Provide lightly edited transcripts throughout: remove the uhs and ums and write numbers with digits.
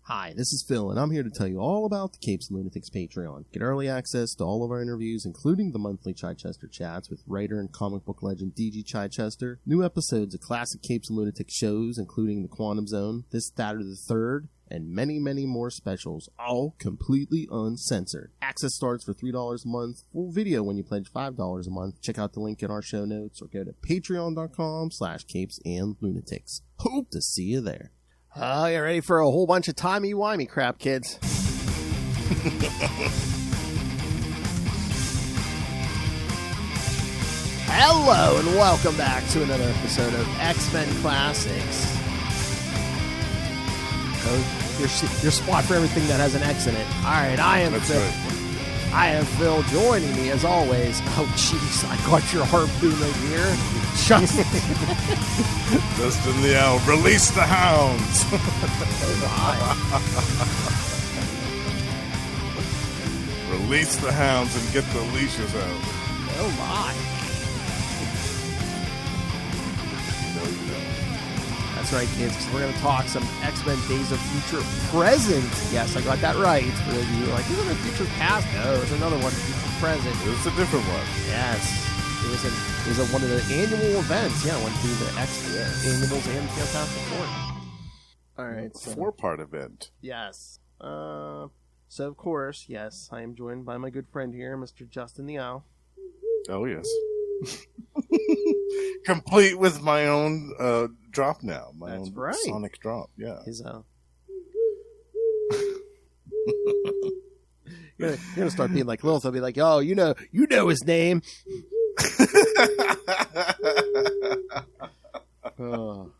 Hi, this is Phil, and I'm here to tell you all about the Capes and Lunatics Patreon. Get early access to all of our interviews, including the monthly Chichester chats with writer and comic book legend D.G. Chichester, new episodes of classic Capes and Lunatics shows, including The Quantum Zone, This, That, or the Third, and many, many more specials, all completely uncensored. Access starts for $3 a month, full video when you pledge $5 a month. Check out the link in our show notes, or go to patreon.com/CapesandLunatics. Hope to see you there. Oh, you ready for a whole bunch of timey-wimey crap, kids? Hello, and welcome back to another episode of X-Men Classics. Oh, your spot for everything that has an X in it. All right, I am Phil. Right. I am Phil. Joining me, as always. Oh, jeez, I got your harpoon right here. Justin the Owl, release the hounds. Release the hounds and get the leashes out. Oh my. That's right, kids, because we're going to talk some X-Men Days of Future Present. Yes, I got that right. For those of you who are like, isn't it Future Past? No, it's another one, Future Present. It's a different one. Yes. It was one of the annual events. Yeah, I went through the X-Annuals and Fantastic Four. All right. So. 4-part event. Yes. So, of course, yes, I am joined by my good friend here, Mr. Justin the Owl. Oh, yes. Complete with my own drop now. That's own right. Sonic drop, yeah. His, You're gonna start being like Lilith. I'll be like, oh, you know his name. And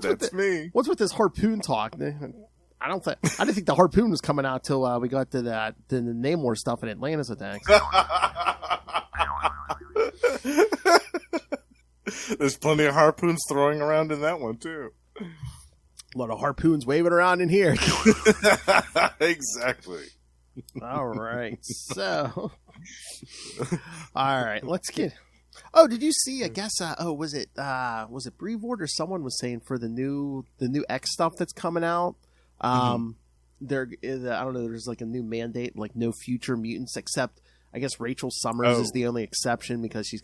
That's me. What's with this harpoon talk? I didn't think the harpoon was coming out till we got to the Namor stuff in Atlantis attacks. There's plenty of harpoons throwing around in that one too. A lot of harpoons waving around in here. Exactly. All right. So, all right. Let's get. Oh, did you see? I guess. Was it Brevoort or someone was saying for the new X stuff that's coming out? There is. I don't know. There's like a new mandate, like no future mutants except. I guess Rachel Summers is the only exception because she's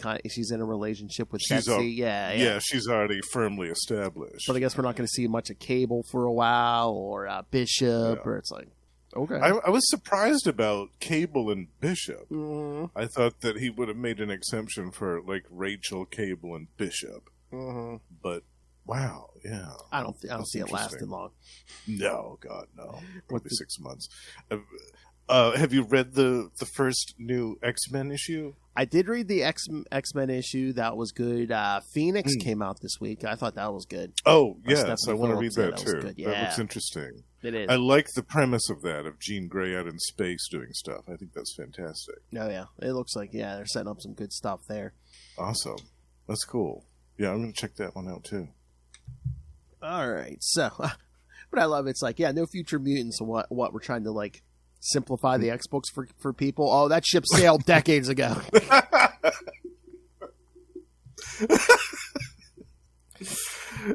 in a relationship with Betsy. Yeah, she's already firmly established. But I guess we're not going to see much of Cable for a while, or Bishop, or it's like, okay. I was surprised about Cable and Bishop. Mm-hmm. I thought that he would have made an exception for like Rachel, Cable, and Bishop. Mm-hmm. But wow, yeah, I don't see it lasting long. No, God, no. Probably 6 months. Have you read the first new X-Men issue? I did read the X-Men issue. That was good. Phoenix came out this week. I thought that was good. Oh, yes. I want to read that too. Yeah. That looks interesting. It is. I like the premise of that, of Jean Grey out in space doing stuff. I think that's fantastic. Oh, yeah. It looks like, they're setting up some good stuff there. Awesome. That's cool. Yeah, I'm going to check that one out too. All right. So, but I love it's like, no future mutants. What we're trying to like simplify the X books for people. Oh, that ship sailed decades ago.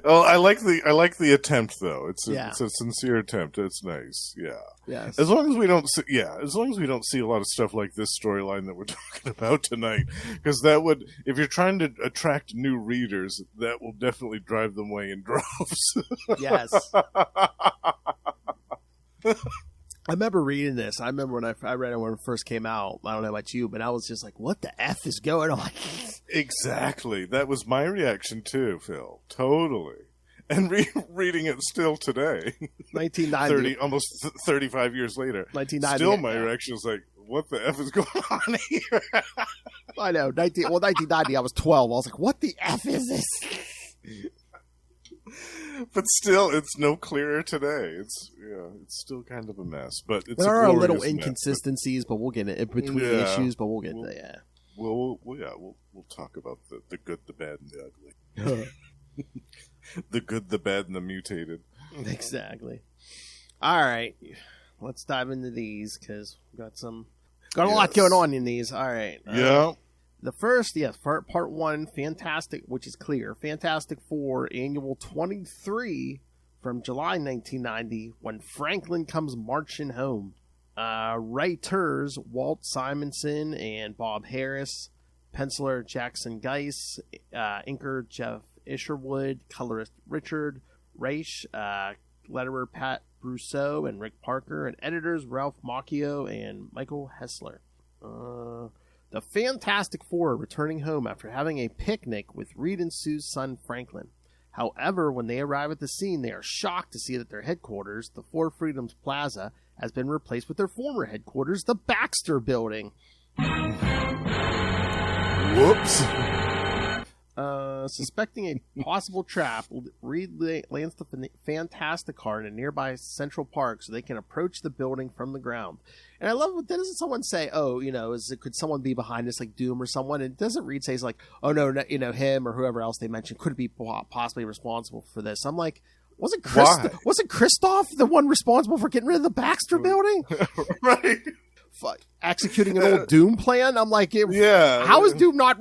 Well, I like the attempt though. It's a sincere attempt. It's nice. Yeah. Yes. As long as we don't see a lot of stuff like this storyline that we're talking about tonight, because that would, if you're trying to attract new readers, that will definitely drive them away in droves. Yes. I remember reading this. I remember when I read it when it first came out. I don't know about you, but I was just like, what the F is going on? Exactly. That was my reaction too, Phil. Totally. And reading it still today. 1990. Almost 35 years later. 1990. Still my reaction is like, what the F is going on here? I know. 1990, I was 12. I was like, what the F is this? But still, it's no clearer today. It's still kind of a mess. But it's there are little inconsistencies, but we'll get it between issues. But we'll get there. We'll talk about the good, the bad, and the ugly. The good, the bad, and the mutated. Exactly. All right, let's dive into these because we've got a lot going on in these. All right. Yeah. The first, part one, Fantastic, which is clear. Fantastic Four Annual 23 from July 1990, When Franklin Comes Marching Home. Writers Walt Simonson and Bob Harris, penciler Jackson Geiss, inker Jeff Isherwood, colorist Richard Reich, letterer Pat Brousseau and Rick Parker, and editors Ralph Macchio and Michael Hessler. The Fantastic Four are returning home after having a picnic with Reed and Sue's son Franklin. However, when they arrive at the scene, they are shocked to see that their headquarters, the Four Freedoms Plaza, has been replaced with their former headquarters, the Baxter Building. Whoops. Suspecting a possible trap, Reed lands the Fantastic car in a nearby Central Park so they can approach the building from the ground. And I love, doesn't someone say, oh, could someone be behind us, like Doom or someone? And doesn't Reed say, like, oh, no, him or whoever else they mentioned could be possibly responsible for this? I'm like, wasn't Christoph the one responsible for getting rid of the Baxter Building? Right. Executing an old Doom plan? I'm like, how is Doom not...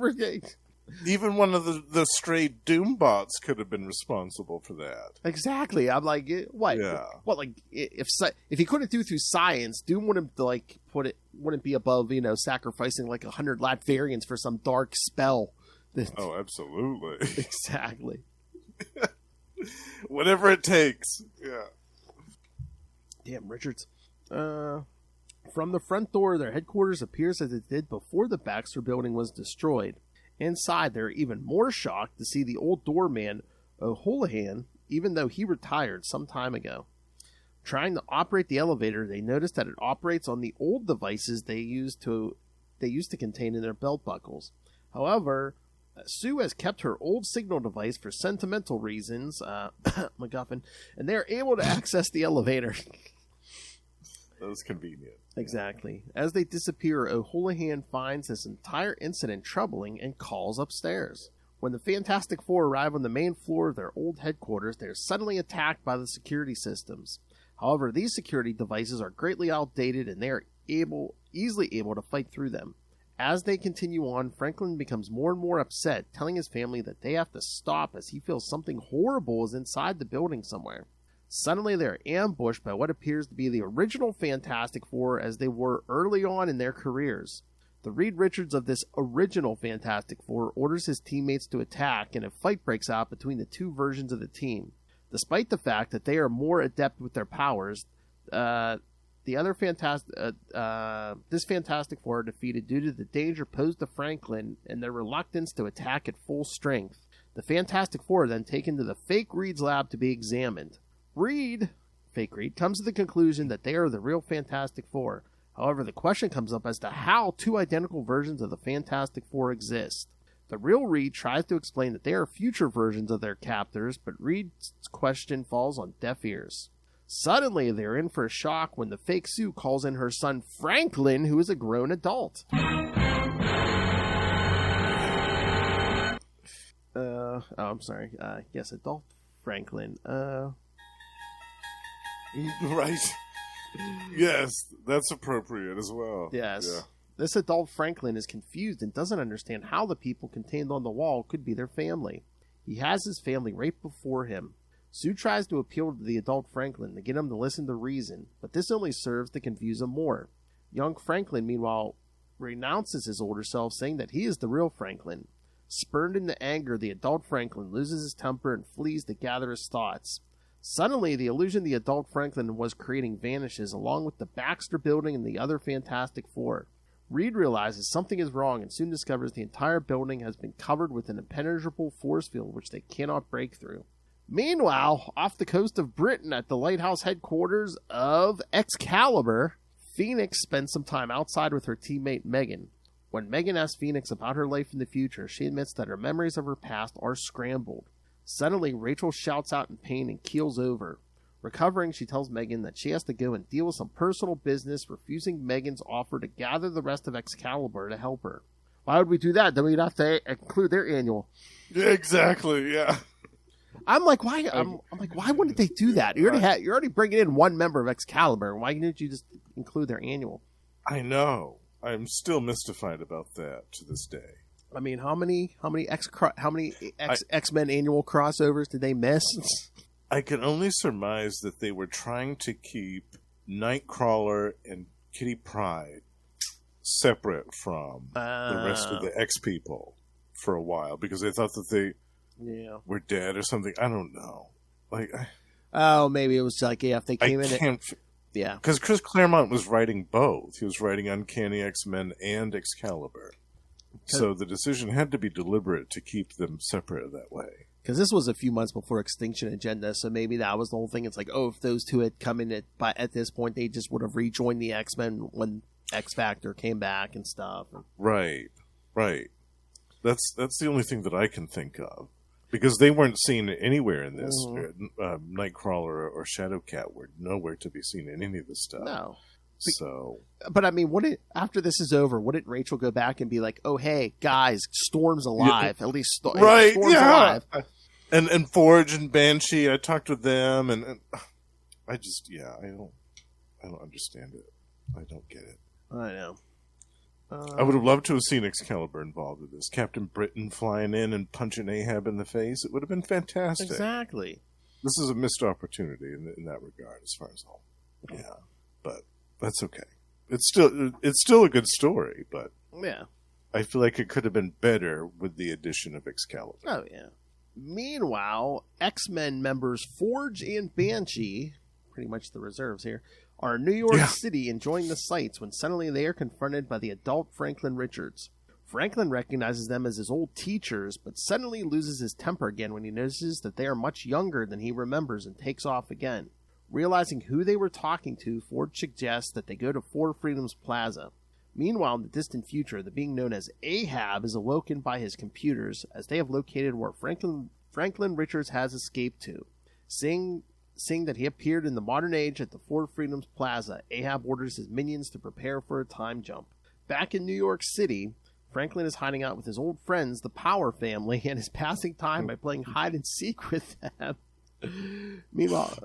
Even one of the stray Doom bots could have been responsible for that. Exactly. I'm like, what? Yeah. What? Like, if he couldn't do through science, Doom wouldn't wouldn't be above sacrificing like 100 Latvarians for some dark spell. Oh, absolutely. Exactly. Whatever it takes. Yeah. Damn, Richards. From the front door, their headquarters appears as it did before the Baxter Building was destroyed. Inside, they're even more shocked to see the old doorman, O'Houlihan, even though he retired some time ago. Trying to operate the elevator, they notice that it operates on the old devices they used to contain in their belt buckles. However, Sue has kept her old signal device for sentimental reasons, MacGuffin, and they are able to access the elevator. That was convenient. Exactly. As they disappear, O'Houlihan finds this entire incident troubling and calls upstairs. When the Fantastic Four arrive on the main floor of their old headquarters, they are suddenly attacked by the security systems. However, these security devices are greatly outdated and they are easily able to fight through them. As they continue on, Franklin becomes more and more upset, telling his family that they have to stop as he feels something horrible is inside the building somewhere. Suddenly, they are ambushed by what appears to be the original Fantastic Four as they were early on in their careers. The Reed Richards of this original Fantastic Four orders his teammates to attack, and a fight breaks out between the two versions of the team. Despite the fact that they are more adept with their powers, this Fantastic Four are defeated due to the danger posed to Franklin and their reluctance to attack at full strength. The Fantastic Four are then taken to the fake Reed's lab to be examined. Fake Reed, comes to the conclusion that they are the real Fantastic Four. However, the question comes up as to how two identical versions of the Fantastic Four exist. The real Reed tries to explain that they are future versions of their captors, but Reed's question falls on deaf ears. Suddenly, they're in for a shock when the fake Sue calls in her son Franklin, who is a grown adult. I'm sorry. Yes, adult Franklin. Right. Yes, that's appropriate as well. Yes. Yeah. This adult Franklin is confused and doesn't understand how the people contained on the wall could be their family. He has his family right before him. Sue tries to appeal to the adult Franklin to get him to listen to reason, but this only serves to confuse him more. Young Franklin, meanwhile, renounces his older self, saying that he is the real Franklin. Spurned into anger, the adult Franklin loses his temper and flees to gather his thoughts. Suddenly, the illusion the adult Franklin was creating vanishes, along with the Baxter Building and the other Fantastic Four. Reed realizes something is wrong and soon discovers the entire building has been covered with an impenetrable force field which they cannot break through. Meanwhile, off the coast of Britain at the lighthouse headquarters of Excalibur, Phoenix spends some time outside with her teammate Megan. When Megan asks Phoenix about her life in the future, she admits that her memories of her past are scrambled. Suddenly, Rachel shouts out in pain and keels over. Recovering, she tells Megan that she has to go and deal with some personal business, refusing Megan's offer to gather the rest of Excalibur to help her. Why would we do that? Then we'd have to include their annual. Yeah, exactly, yeah. I'm like, why? I'm like, why wouldn't they do that? You're already bringing in one member of Excalibur. Why didn't you just include their annual? I know. I'm still mystified about that to this day. I mean, how many X-Men annual crossovers did they miss? I can only surmise that they were trying to keep Nightcrawler and Kitty Pryde separate from the rest of the X-people for a while, because they thought that they were dead or something. I don't know. Maybe it was like, if they came in... Yeah. Because Chris Claremont was writing both. He was writing Uncanny X-Men and Excalibur. So the decision had to be deliberate to keep them separate that way. Because this was a few months before Extinction Agenda, so maybe that was the whole thing. It's like, if those two had come in at this point, they just would have rejoined the X-Men when X-Factor came back and stuff. Right. That's the only thing that I can think of. Because they weren't seen anywhere in this. Nightcrawler or Shadowcat were nowhere to be seen in any of this stuff. No. But I mean, after this is over, wouldn't Rachel go back and be like, "Oh, hey, guys, Storm's alive. At least Storm's alive." And Forge and Banshee, I talked with them, and I just, I don't understand it. I don't get it. I know. I would have loved to have seen Excalibur involved with this. Captain Britain flying in and punching Ahab in the face. It would have been fantastic. Exactly. This is a missed opportunity in that regard, as far as all. Yeah, but that's okay. It's still a good story, but I feel like it could have been better with the addition of Excalibur. Oh yeah. Meanwhile, X-Men members Forge and Banshee, pretty much the reserves here, are in New York City enjoying the sights when suddenly they are confronted by the adult Franklin Richards. Franklin recognizes them as his old teachers, but suddenly loses his temper again when he notices that they are much younger than he remembers and takes off again. Realizing who they were talking to, Forge suggests that they go to Four Freedoms Plaza. Meanwhile, in the distant future, the being known as Ahab is awoken by his computers as they have located where Franklin Richards has escaped to. Seeing that he appeared in the modern age at the Four Freedoms Plaza, Ahab orders his minions to prepare for a time jump. Back in New York City, Franklin is hiding out with his old friends, the Power family, and is passing time by playing hide and seek with them. Meanwhile,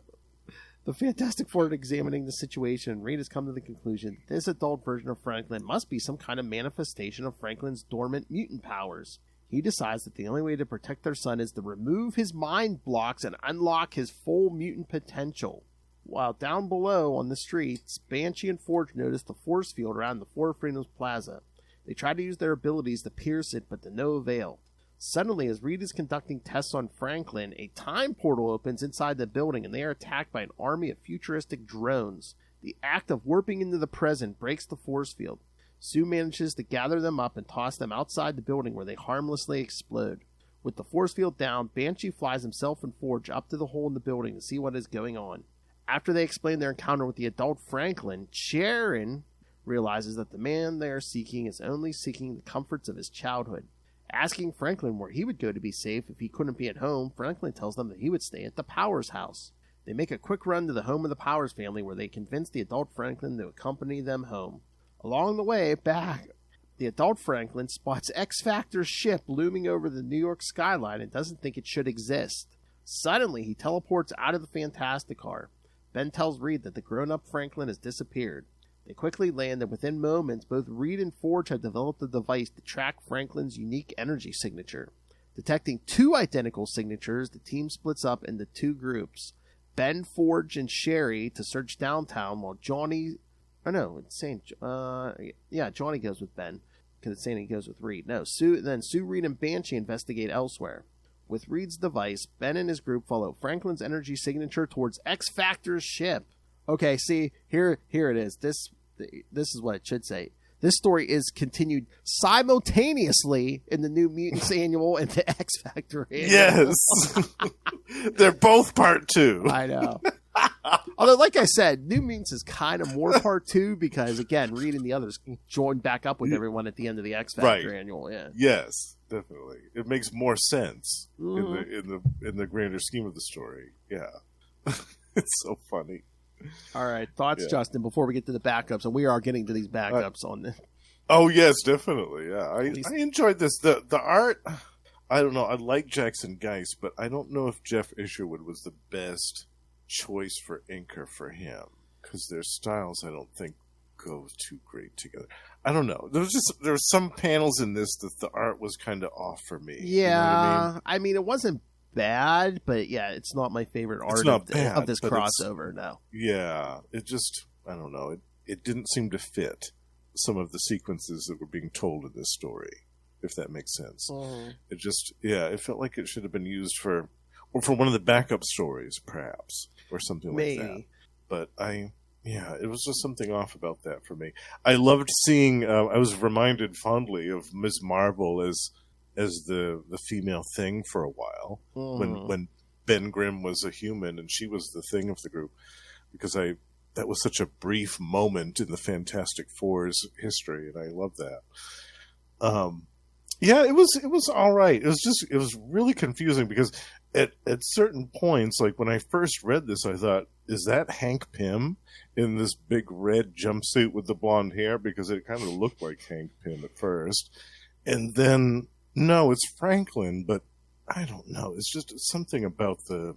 the Fantastic Four are examining the situation, and Reed has come to the conclusion that this adult version of Franklin must be some kind of manifestation of Franklin's dormant mutant powers. He decides that the only way to protect their son is to remove his mind blocks and unlock his full mutant potential. While down below on the streets, Banshee and Forge notice the force field around the Four Freedoms Plaza. They try to use their abilities to pierce it, but to no avail. Suddenly, as Reed is conducting tests on Franklin, a time portal opens inside the building and they are attacked by an army of futuristic drones. The act of warping into the present breaks the force field. Sue manages to gather them up and toss them outside the building where they harmlessly explode. With the force field down, Banshee flies himself and Forge up to the hole in the building to see what is going on. After they explain their encounter with the adult Franklin, Sharon realizes that the man they are seeking is only seeking the comforts of his childhood. Asking Franklin where he would go to be safe if he couldn't be at home, Franklin tells them that he would stay at the Powers house. They make a quick run to the home of the Powers family where they convince the adult Franklin to accompany them home. Along the way back, the adult Franklin spots X-Factor's ship looming over the New York skyline and doesn't think it should exist. Suddenly, he teleports out of the Fantastic Car. Ben tells Reed that the grown-up Franklin has disappeared. They quickly land, and within moments, both Reed and Forge have developed a device to track Franklin's unique energy signature. Detecting two identical signatures, the team splits up into two groups. Ben, Forge, and Sherry to search downtown, while Johnny... Oh, no, it's saying... Johnny goes with Ben, because it's saying he goes with Reed. No, Sue, Reed, and Banshee investigate elsewhere. With Reed's device, Ben and his group follow Franklin's energy signature towards X-Factor's ship. Okay, see, here it is. This is what it should say. This story is continued simultaneously in the New Mutants Annual and the X-Factor Annual. Yes! They're both part 2. I know. Although, like I said, New Mutants is kind of more part 2 because, again, Reed and the others join back up with everyone at the end of the X-Factor Annual. Yeah. Yes, definitely. It makes more sense in the grander scheme of the story. Yeah. It's so funny. All right, thoughts, Justin, before we get to the backups, and we are getting to these backups on this. Oh, yes, definitely, yeah. I enjoyed this. The art, I don't know, I like Jackson Geist, but I don't know if Jeff Isherwood was the best choice for inker for him, because their styles, I don't think, go too great together. I don't know. There was some panels in this that the art was kind of off for me. Yeah, you know what I mean, it wasn't bad, but yeah, it's not my favorite art of this crossover. No. Yeah, it just, I don't know. It didn't seem to fit some of the sequences that were being told in this story, if that makes sense. It just, it felt like it should have been used for one of the backup stories, perhaps, or something like that. But it was just something off about that for me. I loved seeing, I was reminded fondly of Ms. Marvel as the female Thing for a while, when Ben Grimm was a human and she was the Thing of the group, because that was such a brief moment in the Fantastic Four's history, and I love that. It was all right. It was really confusing because at certain points, like when I first read this, I thought, is that Hank Pym in this big red jumpsuit with the blonde hair? Because it kind of looked like Hank Pym at first. And then, no, it's Franklin, but I don't know. It's just something about the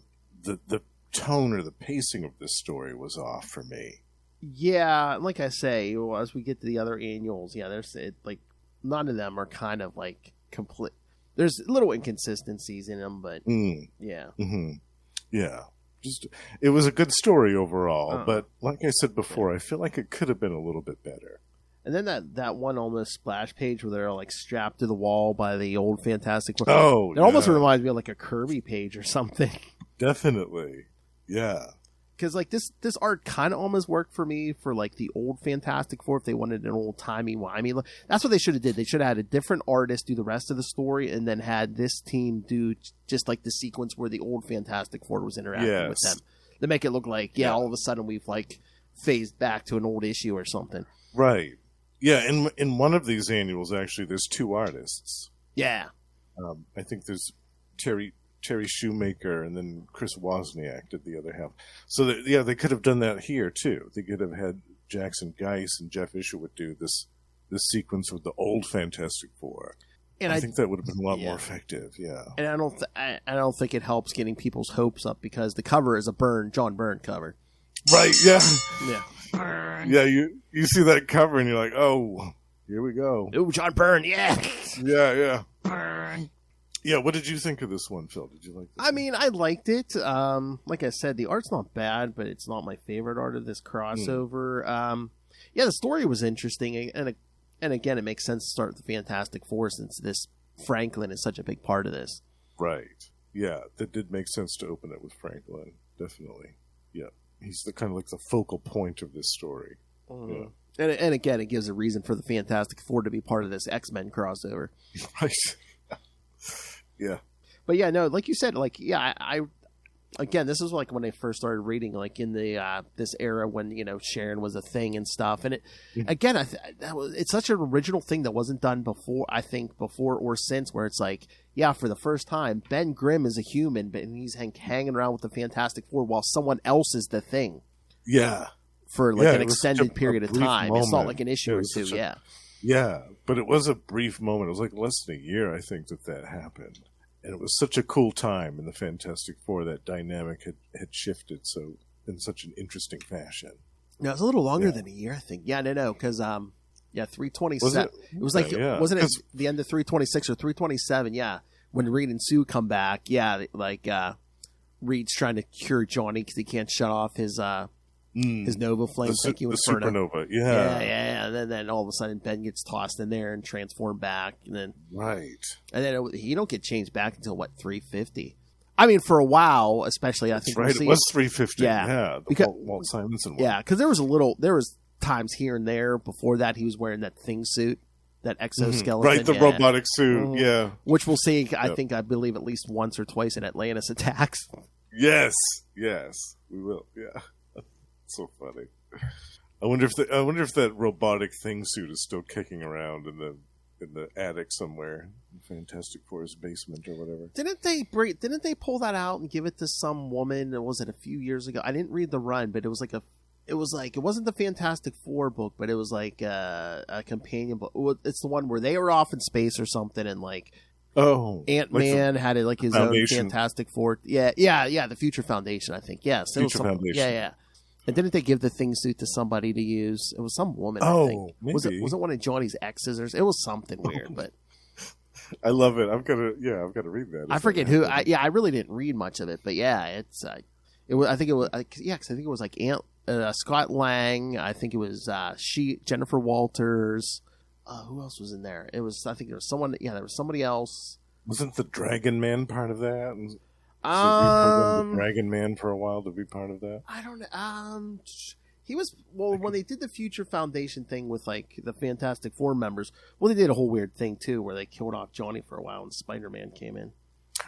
tone or the pacing of this story was off for me. Yeah, like I say, as we get to the other annuals, there's like none of them are kind of like complete. There's little inconsistencies in them, but just it was a good story overall. But like I said before, I feel like it could have been a little bit better. And then that one almost splash page where they're like strapped to the wall by the old Fantastic Four. Oh, it almost reminds me of like a Kirby page or something. Definitely, yeah. Because like this art kind of almost worked for me for like the old Fantastic Four if they wanted an old timey-wimey look. That's what they should have did. They should have had a different artist do the rest of the story and then had this team do just like the sequence where the old Fantastic Four was interacting with them to make it look like all of a sudden we've like phased back to an old issue or something. Right. Yeah. In one of these annuals, actually, there's two artists. Yeah. I think there's Terry Shoemaker and then Chris Wozniak did the other half. So they could have done that here too. They could have had Jackson Geiss and Jeff Isherwood do this sequence with the old Fantastic Four. And I think that would have been a lot more effective. Yeah. And I don't think it helps getting people's hopes up because the cover is a John Byrne cover. Right. Yeah. Yeah. Burn. Yeah. You see that cover and you're like, oh, here we go. Oh, John Byrne. Yeah. Yeah. Burn. Yeah, what did you think of this one, Phil? Did you like this? I mean, I liked it. Like I said, the art's not bad, but it's not my favorite art of this crossover. The story was interesting, and again, it makes sense to start with the Fantastic Four since this Franklin is such a big part of this. Right. Yeah, that did make sense to open it with Franklin. Definitely. Yeah, he's the kind of like the focal point of this story. Yeah. And again, it gives a reason for the Fantastic Four to be part of this X-Men crossover. Right. Yeah. But yeah, no, like you said, like, I again, this is like when I first started reading, like in the this era when, Sharon was a thing and stuff. And it, again, it's such an original thing that wasn't done before or since, where it's like, for the first time, Ben Grimm is a human, but he's hanging around with the Fantastic Four while someone else is the Thing. Yeah. For like an extended period of time. Moment. It's not like an issue or two. Yeah, but it was a brief moment. It was like less than a year, I think, that happened. And it was such a cool time in the Fantastic Four. That dynamic had shifted in such an interesting fashion. No, it was a little longer than a year, I think. Yeah, no, because 327. It was like, wasn't it the end of 326 or 327? Yeah, when Reed and Sue come back. Yeah, like Reed's trying to cure Johnny because he can't shut off his Nova Flame. The supernova, yeah. And then all of a sudden Ben gets tossed in there and transformed back, and then he don't get changed back until 350. I mean, for a while, especially I think it was 350. Yeah, because Walt Simonson one. Yeah, because there was times here and there before that he was wearing that thing suit, that exoskeleton, right? The robotic suit, yeah. Which we'll see. I believe at least once or twice in Atlantis Attacks. Yes, we will. Yeah. So funny. I wonder if that robotic thing suit is still kicking around in the attic somewhere in Fantastic Four's basement or whatever. Didn't they pull that out and give it to some woman? Was it a few years ago? I didn't read the run, but it wasn't the Fantastic Four book, but it was like a companion book. It's the one where they were off in space or something, and like Ant-Man had like his Foundation. Own Fantastic Four. Yeah, the Future Foundation, I think. Yes, Future Foundation. Yeah. And didn't they give the thing suit to somebody to use? It was some woman, I think. Maybe. Was it one of Johnny's exes? Or it was something weird, but... I love it. I've got to read that. I forget who. I really didn't read much of it, but yeah, it's it was. I think it was 'cause I think it was like Scott Lang. I think it was Jennifer Walters. Who else was in there? It was. I think there was someone. Yeah, there was somebody else. Wasn't the Dragon Man part of that? The Dragon Man for a while to be part of that. I don't know. He was when they did the Future Foundation thing with like the Fantastic Four members. Well, they did a whole weird thing too, where they killed off Johnny for a while, and Spider-Man came in.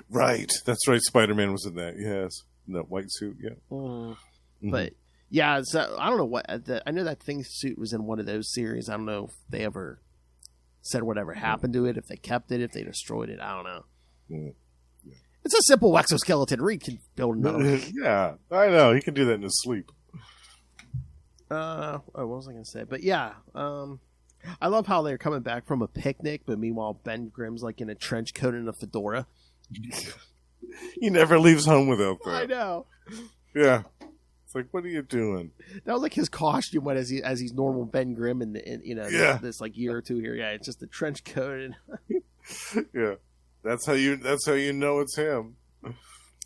Right, that's right. Spider-Man was in that. Yes, in that white suit. Yeah, But yeah, so I don't know what. I know that Thing suit was in one of those series. I don't know if they ever said whatever happened to it, if they kept it, if they destroyed it. I don't know. Yeah. It's a simple exoskeleton. Reed can build another one. Yeah, I know. He can do that in his sleep. What was I going to say? But yeah, I love how they're coming back from a picnic, but meanwhile Ben Grimm's like in a trench coat and a fedora. He never leaves home without that. I know. Yeah. It's like, what are you doing? That was like his costume as he's normal Ben Grimm in this like year or two here. Yeah, it's just a trench coat. Yeah. That's how you know it's him.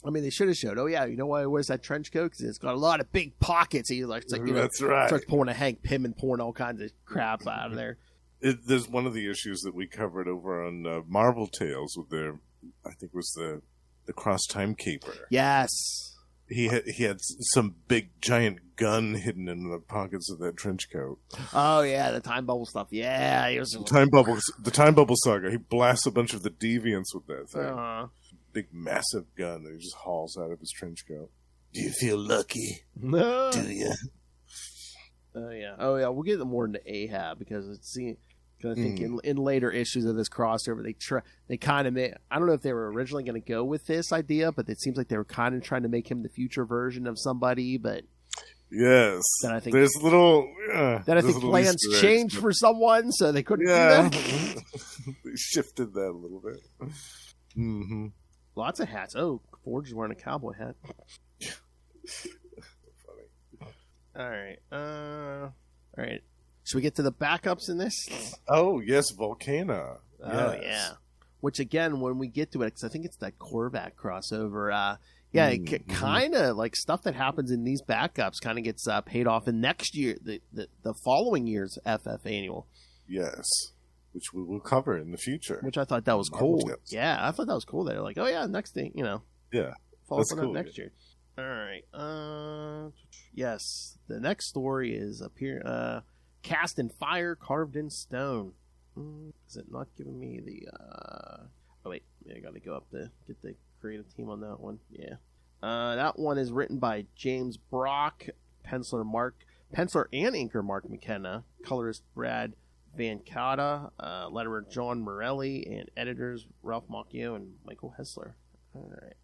I mean, they should have showed. Oh yeah, you know why he wears that trench coat? Because it's got a lot of big pockets. He like, that's right. Starts pulling a Hank Pym and pouring all kinds of crap out of there. There's one of the issues that we covered over on Marvel Tales with their, I think it was the Cross Time Caper. Yes. He had some big giant gun hidden in the pockets of that trench coat. Oh yeah, the time bubble stuff. Yeah, he was the time bubble saga. He blasts a bunch of the deviants with that thing. Big massive gun that he just hauls out of his trench coat. Do you feel lucky? No. Do you? Oh yeah. We'll get more into Ahab because I think in later issues of this crossover, they kind of made. I don't know if they were originally going to go with this idea, but it seems like they were kind of trying to make him the future version of somebody. But yes, then I think there's little. Then I think plans changed for someone, so they couldn't do that. They shifted that a little bit. Mm-hmm. Lots of hats. Oh, Forge is wearing a cowboy hat. Funny. All right. Should we get to the backups in this? Oh, yes, Volcana. Oh, yeah. Which, again, when we get to it, because I think it's that Korvac crossover, it kind of, like, stuff that happens in these backups kind of gets paid off in next year, the following year's FF Annual. Yes. Which we will cover in the future. Which I thought that was cool. Yeah, I thought that was cool. They're like, oh, yeah, next thing, Yeah. Follow up on next year. All right. Yes. The next story is Cast in Fire, Carved in Stone. Is it not giving me the... Oh, wait. I got to go up to get the creative team on that one. Yeah. That one is written by James Brock, penciler and inker Mark McKenna, colorist Brad Van Cotta, letterer John Morelli, and editors Ralph Macchio and Michael Hessler. All right.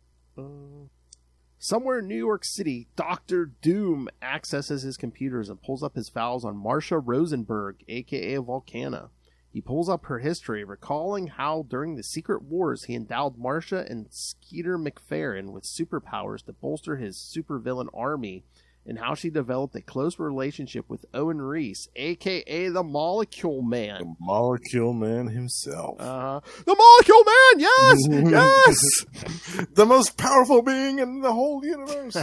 Somewhere in New York City, Dr. Doom accesses his computers and pulls up his files on Marcia Rosenberg, a.k.a. Volcana. He pulls up her history, recalling how during the Secret Wars he endowed Marcia and Skeeter McFerrin with superpowers to bolster his supervillain army, and how she developed a close relationship with Owen Reese, a.k.a. the Molecule Man. The Molecule Man himself. The Molecule Man, yes! Yes! The most powerful being in the whole universe.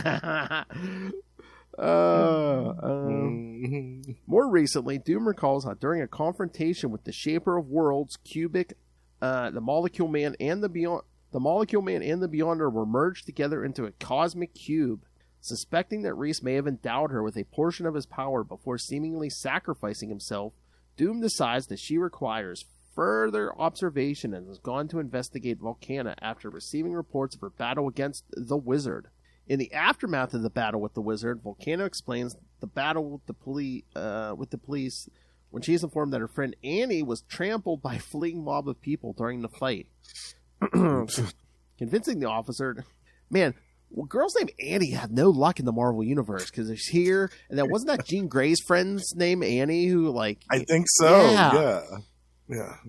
More recently, Doom recalls how during a confrontation with the Shaper of Worlds, the Molecule Man and the Beyonder were merged together into a cosmic cube. Suspecting that Reese may have endowed her with a portion of his power before seemingly sacrificing himself, Doom decides that she requires further observation and has gone to investigate Volcana after receiving reports of her battle against the Wizard. In the aftermath of the battle with the Wizard, Volcana explains the battle with the police when she is informed that her friend Annie was trampled by a fleeing mob of people during the fight. Convincing the officer... Man... Well, girls named Annie have no luck in the Marvel universe because it's here, and then wasn't that Jean Grey's friend's name Annie? Who I think so. Yeah,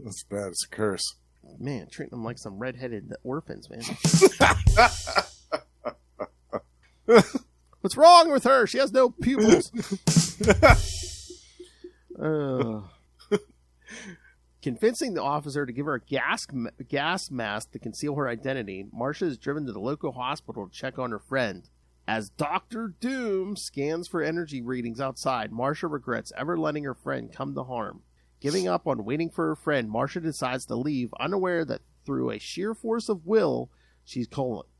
that's bad. It's a curse. Man, treating them like some redheaded orphans, man. What's wrong with her? She has no pupils. Convincing the officer to give her a gas mask to conceal her identity, Marcia is driven to the local hospital to check on her friend. As Dr. Doom scans for energy readings outside, Marcia regrets ever letting her friend come to harm. Giving up on waiting for her friend, Marcia decides to leave, unaware that through a sheer force of will, she's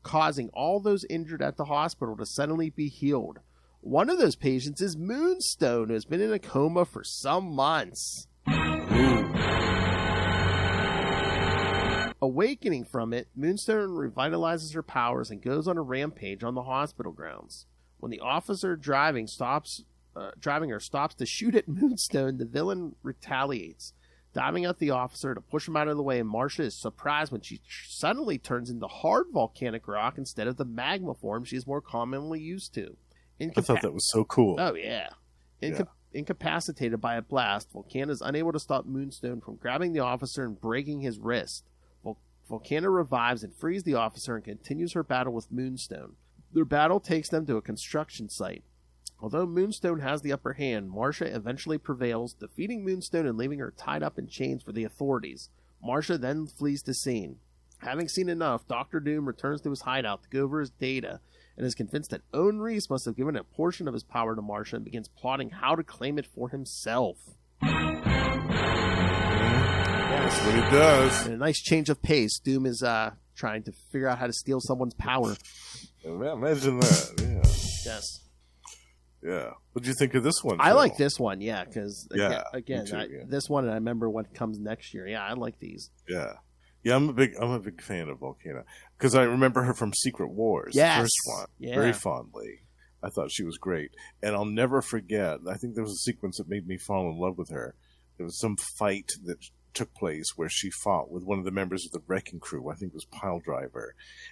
causing all those injured at the hospital to suddenly be healed. One of those patients is Moonstone, who has been in a coma for some months. Awakening from it, Moonstone revitalizes her powers and goes on a rampage on the hospital grounds. When the officer driving her stops to shoot at Moonstone, the villain retaliates, diving at the officer to push him out of the way, and Marcia is surprised when she suddenly turns into hard volcanic rock instead of the magma form she is more commonly used to. I thought that was so cool. Oh, yeah. Incapacitated by a blast, Volcana is unable to stop Moonstone from grabbing the officer and breaking his wrist. Volcana revives and frees the officer and continues her battle with Moonstone. Their battle takes them to a construction site. Although Moonstone has the upper hand, Marcia eventually prevails, defeating Moonstone and leaving her tied up in chains for the authorities. Marcia then flees the scene. Having seen enough, Dr. Doom returns to his hideout to go over his data and is convinced that Owen Reese must have given a portion of his power to Marcia and begins plotting how to claim it for himself. That's what he does. And a nice change of pace. Doom is trying to figure out how to steal someone's power. Imagine that, yeah. Yes. Yeah. What did you think of this one, Phil? I like this one, yeah, because, me too, this one, and I remember what comes next year. Yeah, I like these. Yeah. Yeah, I'm a big fan of Volcana, because I remember her from Secret Wars, yes. the first one, very fondly. I thought she was great. And I'll never forget, I think there was a sequence that made me fall in love with her. There was some fight that took place where she fought with one of the members of the wrecking crew, I think it was Piledriver,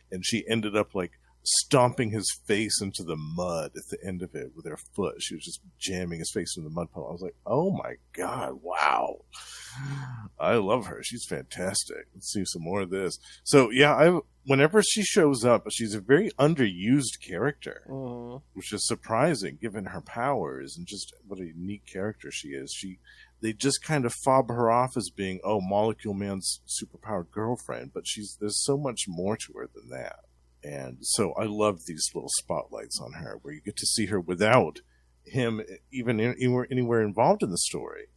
and she ended up like stomping his face into the mud at the end of it with her foot. She was just jamming his face into the mud puddle. I was like, oh my God, wow. I love her. She's fantastic. Let's see some more of this. So yeah, whenever she shows up, she's a very underused character, which is surprising given her powers and just what a unique character she is. They just kind of fob her off as being, Molecule Man's superpowered girlfriend, but there's so much more to her than that. And so I love these little spotlights on her where you get to see her without him even anywhere involved in the story.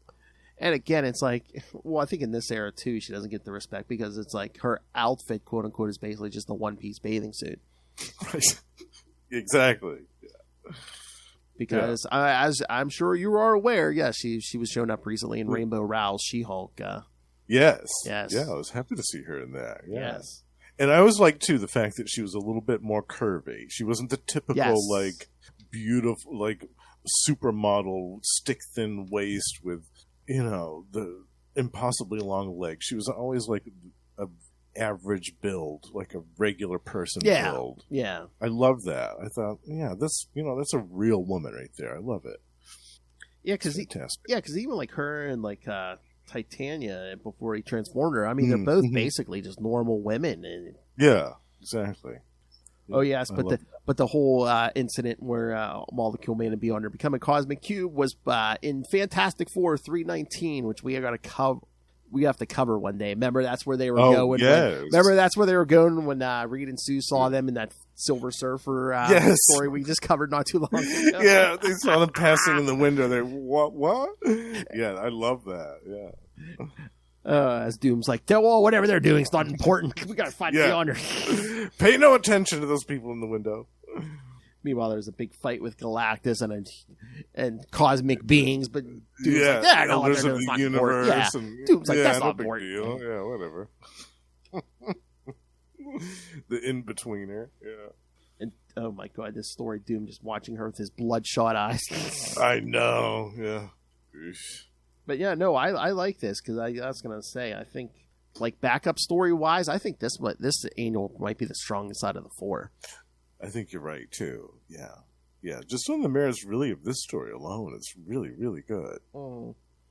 And again, it's like, well, I think in this era too, she doesn't get the respect because it's like her outfit, quote unquote, is basically just a one-piece bathing suit. Right. Exactly. Yeah. Because as I'm sure you are aware, she was shown up recently in Rainbow Rowell's She-Hulk. Yes. Yeah, I was happy to see her in that. Yeah. Yes. And I always liked, too, the fact that she was a little bit more curvy. She wasn't the typical, beautiful, supermodel, stick-thin waist with, the impossibly long legs. She was always, a average build, like a regular person build. Yeah. I love that. I thought, that's a real woman right there. I love it. Yeah, because even like her and Titania before he transformed her, I mean, they're both basically just normal women. And... Yeah, exactly. Oh yes, but the whole incident where Molecule Man and Beyonder become a cosmic cube was in Fantastic Four 319, which we got to cover. We have to cover one day. Remember, that's where they were going. Yes. Remember, that's where they were going when Reed and Sue saw them in that Silver Surfer story we just covered not too long ago. Yeah, they saw them passing in the window. They what? Yeah, I love that. Yeah. As Doom's like, whatever they're doing is not important. We got to find Beyonder. Pay no attention to those people in the window. Meanwhile, there's a big fight with Galactus and cosmic beings, but Doom's like, no, elders of the universe. Yeah. And, Doom's like, that's no not big important. Deal. Yeah, whatever. The in-betweener, yeah. And oh my God, this story, Doom just watching her with his bloodshot eyes. I know, yeah. But yeah, no, I like this because I was gonna say I think backup story wise, I think this annual might be the strongest out of the four. I think you're right too. Yeah. Just on the merits, really, of this story alone, it's really, really good.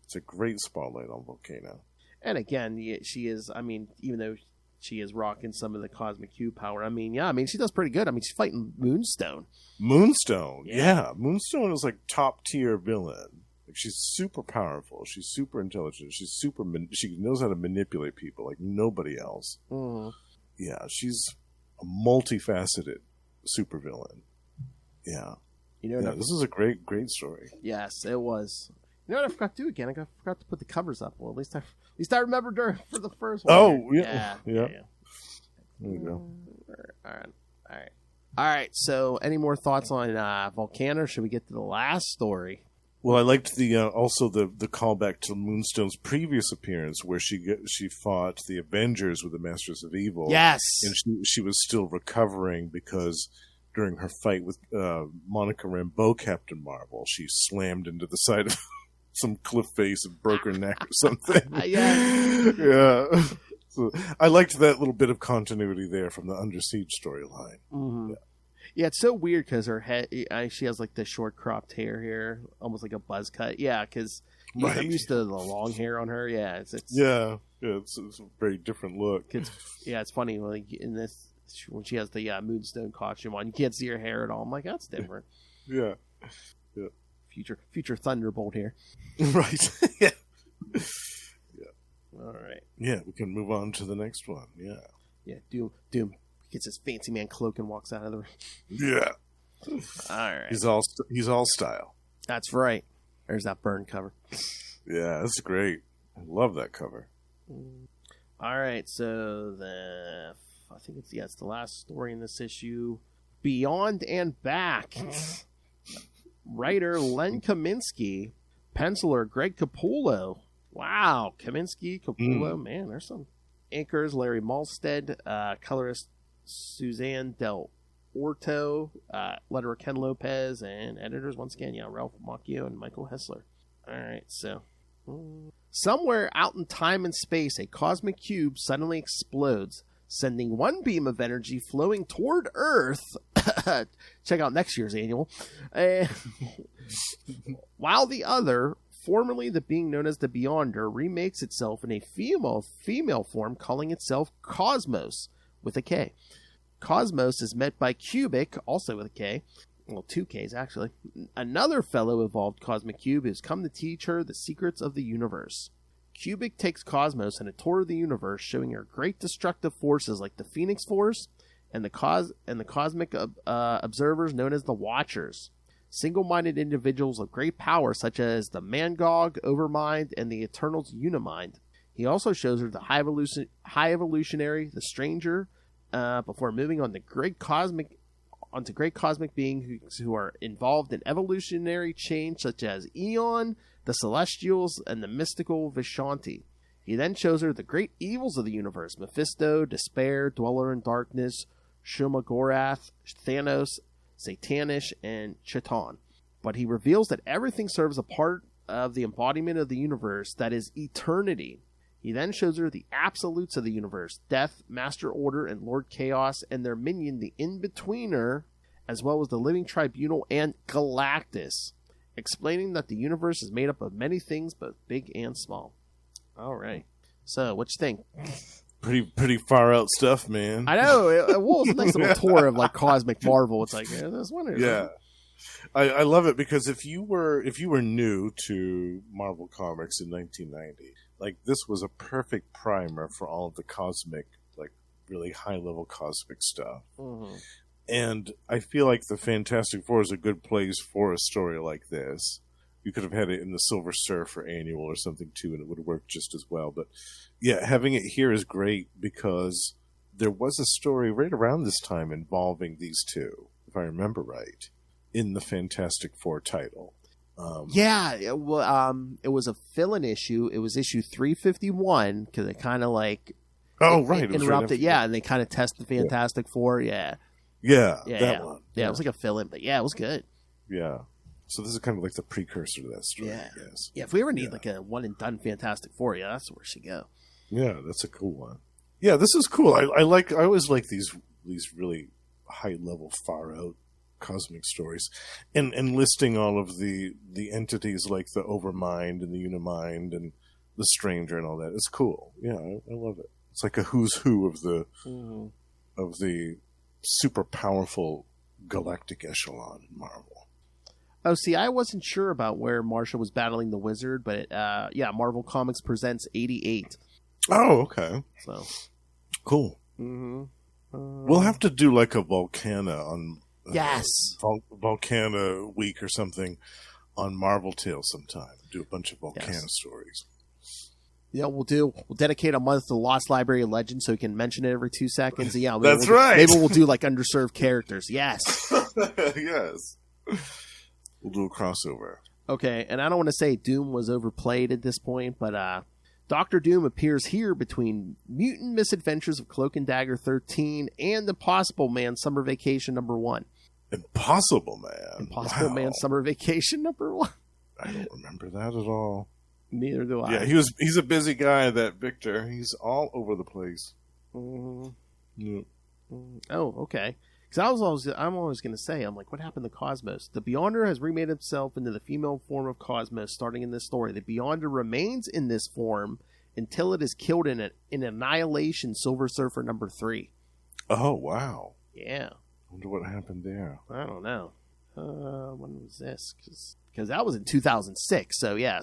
It's a great spotlight on Volcano. And again, she is. I mean, even though she is rocking some of the cosmic cube power, I mean, she does pretty good. I mean, she's fighting Moonstone. Moonstone, yeah. Moonstone is top tier villain. she's super powerful. She's super intelligent. She knows how to manipulate people like nobody else. Mm. Yeah, she's a multifaceted supervillain. Yeah. This is a great story. Yes, it was. You know what I forgot to do again? I forgot to put the covers up. Well, at least I remember for the first one. Oh, yeah. There you go. All right. So, any more thoughts on Volcana? Or should we get to the last story? Well, I liked also the callback to Moonstone's previous appearance, where she fought the Avengers with the Masters of Evil. Yes, and she was still recovering because during her fight with Monica Rambeau, Captain Marvel, she slammed into the side of some cliff face and broke her neck or something. Yeah. So I liked that little bit of continuity there from the Under Siege storyline. Mm-hmm. Yeah, it's so weird because her head, she has like the short cropped hair here, almost like a buzz cut. Yeah, because I'm used to the long hair on her. Yeah, it's a very different look. It's funny like in this when she has the Moonstone costume on, you can't see her hair at all. I'm like, that's different. Yeah. Future Thunderbolt here. Right. Yeah. All right. Yeah, we can move on to the next one. Yeah. Yeah. Doom gets his fancy man cloak and walks out of the room. Yeah. All right. He's all style. That's right. There's that burn cover. Yeah, that's great. I love that cover. All right. So I think it's the last story in this issue. Beyond and Back. Writer Len Kaminsky, penciler Greg Capullo. Wow, Kaminsky, Capullo, man, there's some inkers. Larry Malstead, colorist Suzanne Del Orto, letterer Ken Lopez, and editors once again, Ralph Macchio and Michael Hessler. All right, so somewhere out in time and space, a cosmic cube suddenly explodes, sending one beam of energy flowing toward Earth. Check out next year's annual. While the other, formerly the being known as the Beyonder, remakes itself in a female form, calling itself Cosmos with a K. Cosmos is met by Cubic, also with a K. Well, two Ks actually. Another fellow evolved cosmic cube who's come to teach her the secrets of the universe. Cubic takes Cosmos on a tour of the universe, showing her great destructive forces like the Phoenix Force and the cosmic observers known as the Watchers. Single-minded individuals of great power such as the Mangog, Overmind, and the Eternals Unimind. He also shows her the High Evolutionary, the Stranger, before moving on to great cosmic beings who are involved in evolutionary change such as Eon, the Celestials, and the mystical Vishanti. He then shows her the great evils of the universe: Mephisto, Despair, Dweller in Darkness, Shumagorath, Thanos, Satanish, and Chiton. But he reveals that everything serves a part of the embodiment of the universe, that is eternity. He then shows her the absolutes of the universe: Death, Master Order, and Lord Chaos, and their minion, the In-Betweener, as well as the Living Tribunal and Galactus, explaining that the universe is made up of many things, both big and small. All right. So, what you think? Pretty far out stuff, man. I know. It was a nice little tour of like cosmic Marvel. It's like, this one. Yeah. I love it because if you were new to Marvel Comics in 1990, like this was a perfect primer for all of the cosmic, like really high level cosmic stuff. Mm-hmm. And I feel like the Fantastic Four is a good place for a story like this. You could have had it in the Silver Surfer annual or something too, and it would work just as well. But yeah, having it here is great because there was a story right around this time involving these two, if I remember right, in the Fantastic Four title. It was a fill-in issue. It was issue 351 because it kind of like interrupted. Yeah, and they kind of test the Fantastic Four. Yeah, that one. Yeah, it was like a fill-in, but yeah, it was good. Yeah. So this is kind of like the precursor to that story, I guess. Yeah, if we ever need like a one-and-done Fantastic Four, that's where she go. Yeah, that's a cool one. Yeah, this is cool. I always like these really high-level, far-out cosmic stories. And listing all of the entities like the Overmind and the Unimind and the Stranger and all that. It's cool. Yeah, I love it. It's like a who's who of the super powerful galactic echelon in Marvel. Oh, see, I wasn't sure about where Marsha was battling the wizard, but Marvel Comics Presents 88. Oh, okay. So cool. Mm-hmm. We'll have to do like a Volcana on Volcana week or something on Marvel Tales sometime. Do a bunch of Volcana stories. Yeah, we'll dedicate a month to Lost Library of Legends so we can mention it every 2 seconds. Yeah, that's right. Maybe we'll do like underserved characters. Yes. Yes. We'll do a crossover. Okay, and I don't want to say Doom was overplayed at this point, but Dr. Doom appears here between Mutant Misadventures of Cloak and Dagger 13 and Impossible Man Summer Vacation #1. Impossible Man? Impossible Man Summer Vacation #1. I don't remember that at all. Neither do I. Yeah, he's a busy guy, that Victor. He's all over the place. Mm-hmm. Yeah. Oh, okay. Because I'm always going to say, I'm like, what happened to Cosmos? The Beyonder has remade himself into the female form of Cosmos starting in this story. The Beyonder remains in this form until it is killed in Annihilation Silver Surfer #3. Oh, wow. Yeah. I wonder what happened there. I don't know. When was this? Because that was in 2006. So yeah.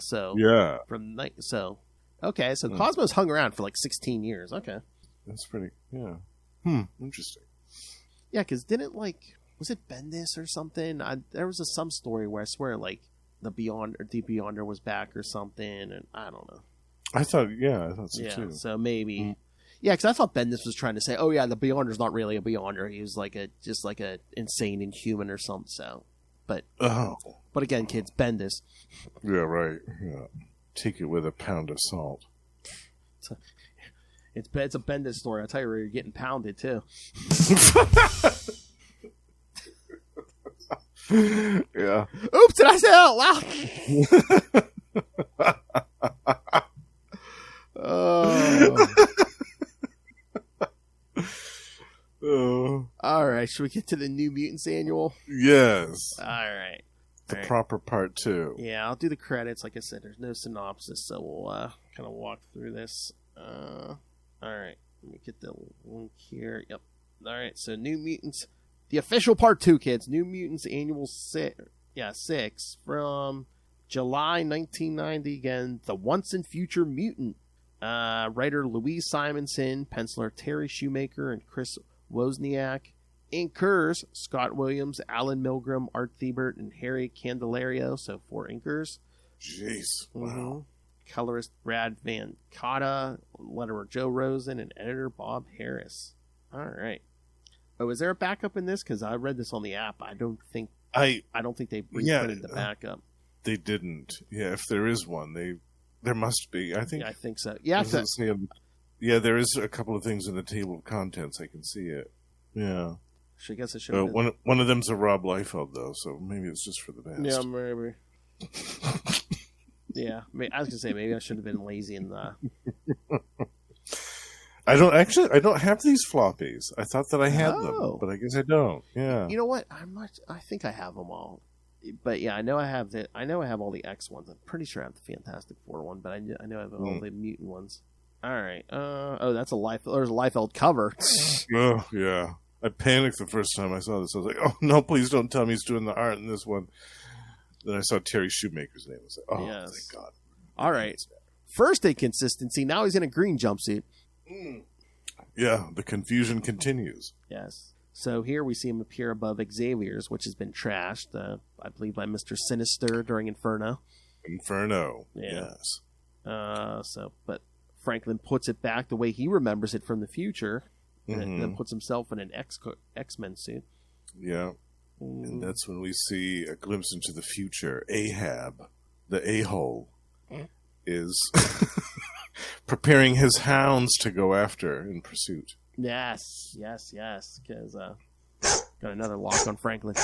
Okay. So Cosmos hung around for like 16 years. Okay. That's pretty. Yeah. Interesting. Yeah, because was it Bendis or something? There was some story where I swear like the Beyonder was back or something, and I don't know. I thought so too. So maybe. Yeah, because I thought Bendis was trying to say, "Oh yeah, the Beyonder's not really a Beyonder. He was just like a insane Inhuman or something." So, but again, kids, Bendis. Yeah, right. Yeah, take it with a pound of salt. It's a Bendis story. I'll tell you where you're getting pounded too. Yeah. Oops! Did I say that out loud? All right, should we get to the New Mutants Annual? Yes. All right. The proper part 2. Yeah, I'll do the credits. Like I said, there's no synopsis, so we'll kind of walk through this. All right, let me get the link here. Yep. All right, so New Mutants, the official part 2, kids. New Mutants Annual 6 from July 1990. Again, the Once and Future Mutant. Writer Louise Simonson, penciler Terry Shoemaker and Chris Wozniak. Inkers Scott Williams, Alan Milgram, Art Thibert, and Harry Candelario. So 4 inkers. Jeez. Wow. Mm-hmm. Colorist Brad Van Cotta, letterer Joe Rosen, and editor Bob Harris. All right. Oh, is there a backup in this? Because I read this on the app. I don't think they reprinted the backup. They didn't. Yeah, if there is one, there must be. I think so. Yeah. Yeah, there is a couple of things in the table of contents. I can see it. Yeah. I guess I should have one of them's a Rob Liefeld, though, so maybe it's just for the best. Yeah, maybe. Yeah, I was going to say, maybe I should have been lazy and... I don't have these floppies. I thought that I had them, but I guess I don't. Yeah. You know what? I think I have them all. But yeah, I know I have all the X ones. I'm pretty sure I have the Fantastic Four one, but I know I have all the mutant ones. All right. That's there's a Liefeld cover. Oh, yeah. I panicked the first time I saw this. I was like, oh, no, please don't tell me he's doing the art in this one. Then I saw Terry Shoemaker's name. I was like, oh, yes. Thank God. All right. First inconsistency. Now he's in a green jumpsuit. Yeah, the confusion continues. Yes. So here we see him appear above Xavier's, which has been trashed, I believe, by Mr. Sinister during Inferno. Yeah. Yes. But Franklin puts it back the way he remembers it from the future, and then puts himself in an X-Men suit. Yeah. And that's when we see a glimpse into the future. Ahab, the a-hole, is preparing his hounds to go after in pursuit. Yes. Because got another lock on Franklin.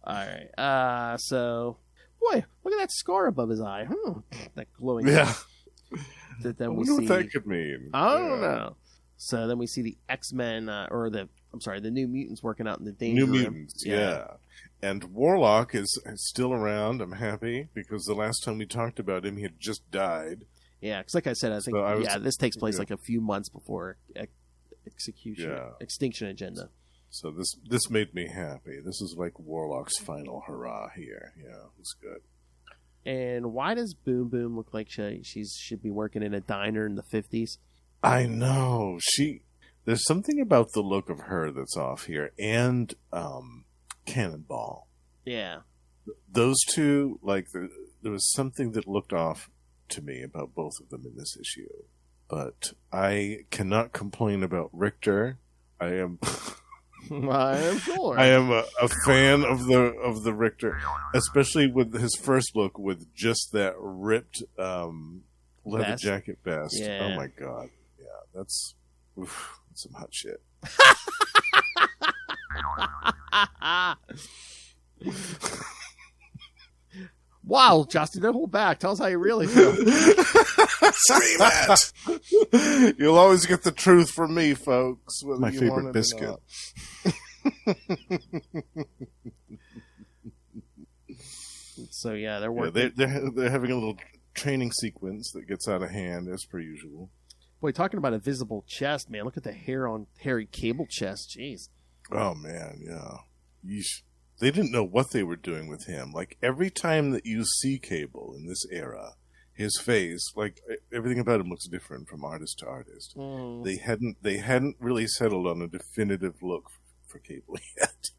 All right. So, boy, look at that scar above his eye. That glowing. Yeah. Then I wonder what that could mean. I don't know. So then we see the X-Men, the New Mutants working out in the Danger Room. New Mutants, yeah. And Warlock is still around. I'm happy because the last time we talked about him, he had just died. Yeah, because like I said, I think this takes place like a few months before Extinction Agenda. So this made me happy. This is like Warlock's final hurrah here. Yeah, it's good. And why does Boom Boom look like she should be working in a diner in the 50s? I know. There's something about the look of her that's off here. And Cannonball. Yeah. Those two, like, there was something that looked off to me about both of them in this issue. But I cannot complain about Richter. I am... I am sure. I am a fan of the Richter, especially with his first look with just that ripped leather jacket vest. Yeah. Oh my god, yeah, that's some hot shit. Wow, Justin, don't hold back. Tell us how you really feel. Scream it! You'll always get the truth from me, folks. My favorite biscuit. So yeah, they're working. They're having a little training sequence that gets out of hand as per usual. Boy, talking about a visible chest, man! Look at the hair on Harry Cable chest. Jeez. Oh man, yeah. Yeesh. They didn't know what they were doing with him. Like every time that you see Cable in this era, his face, like everything about him looks different from artist to artist. They hadn't really settled on a definitive look for Cable yet.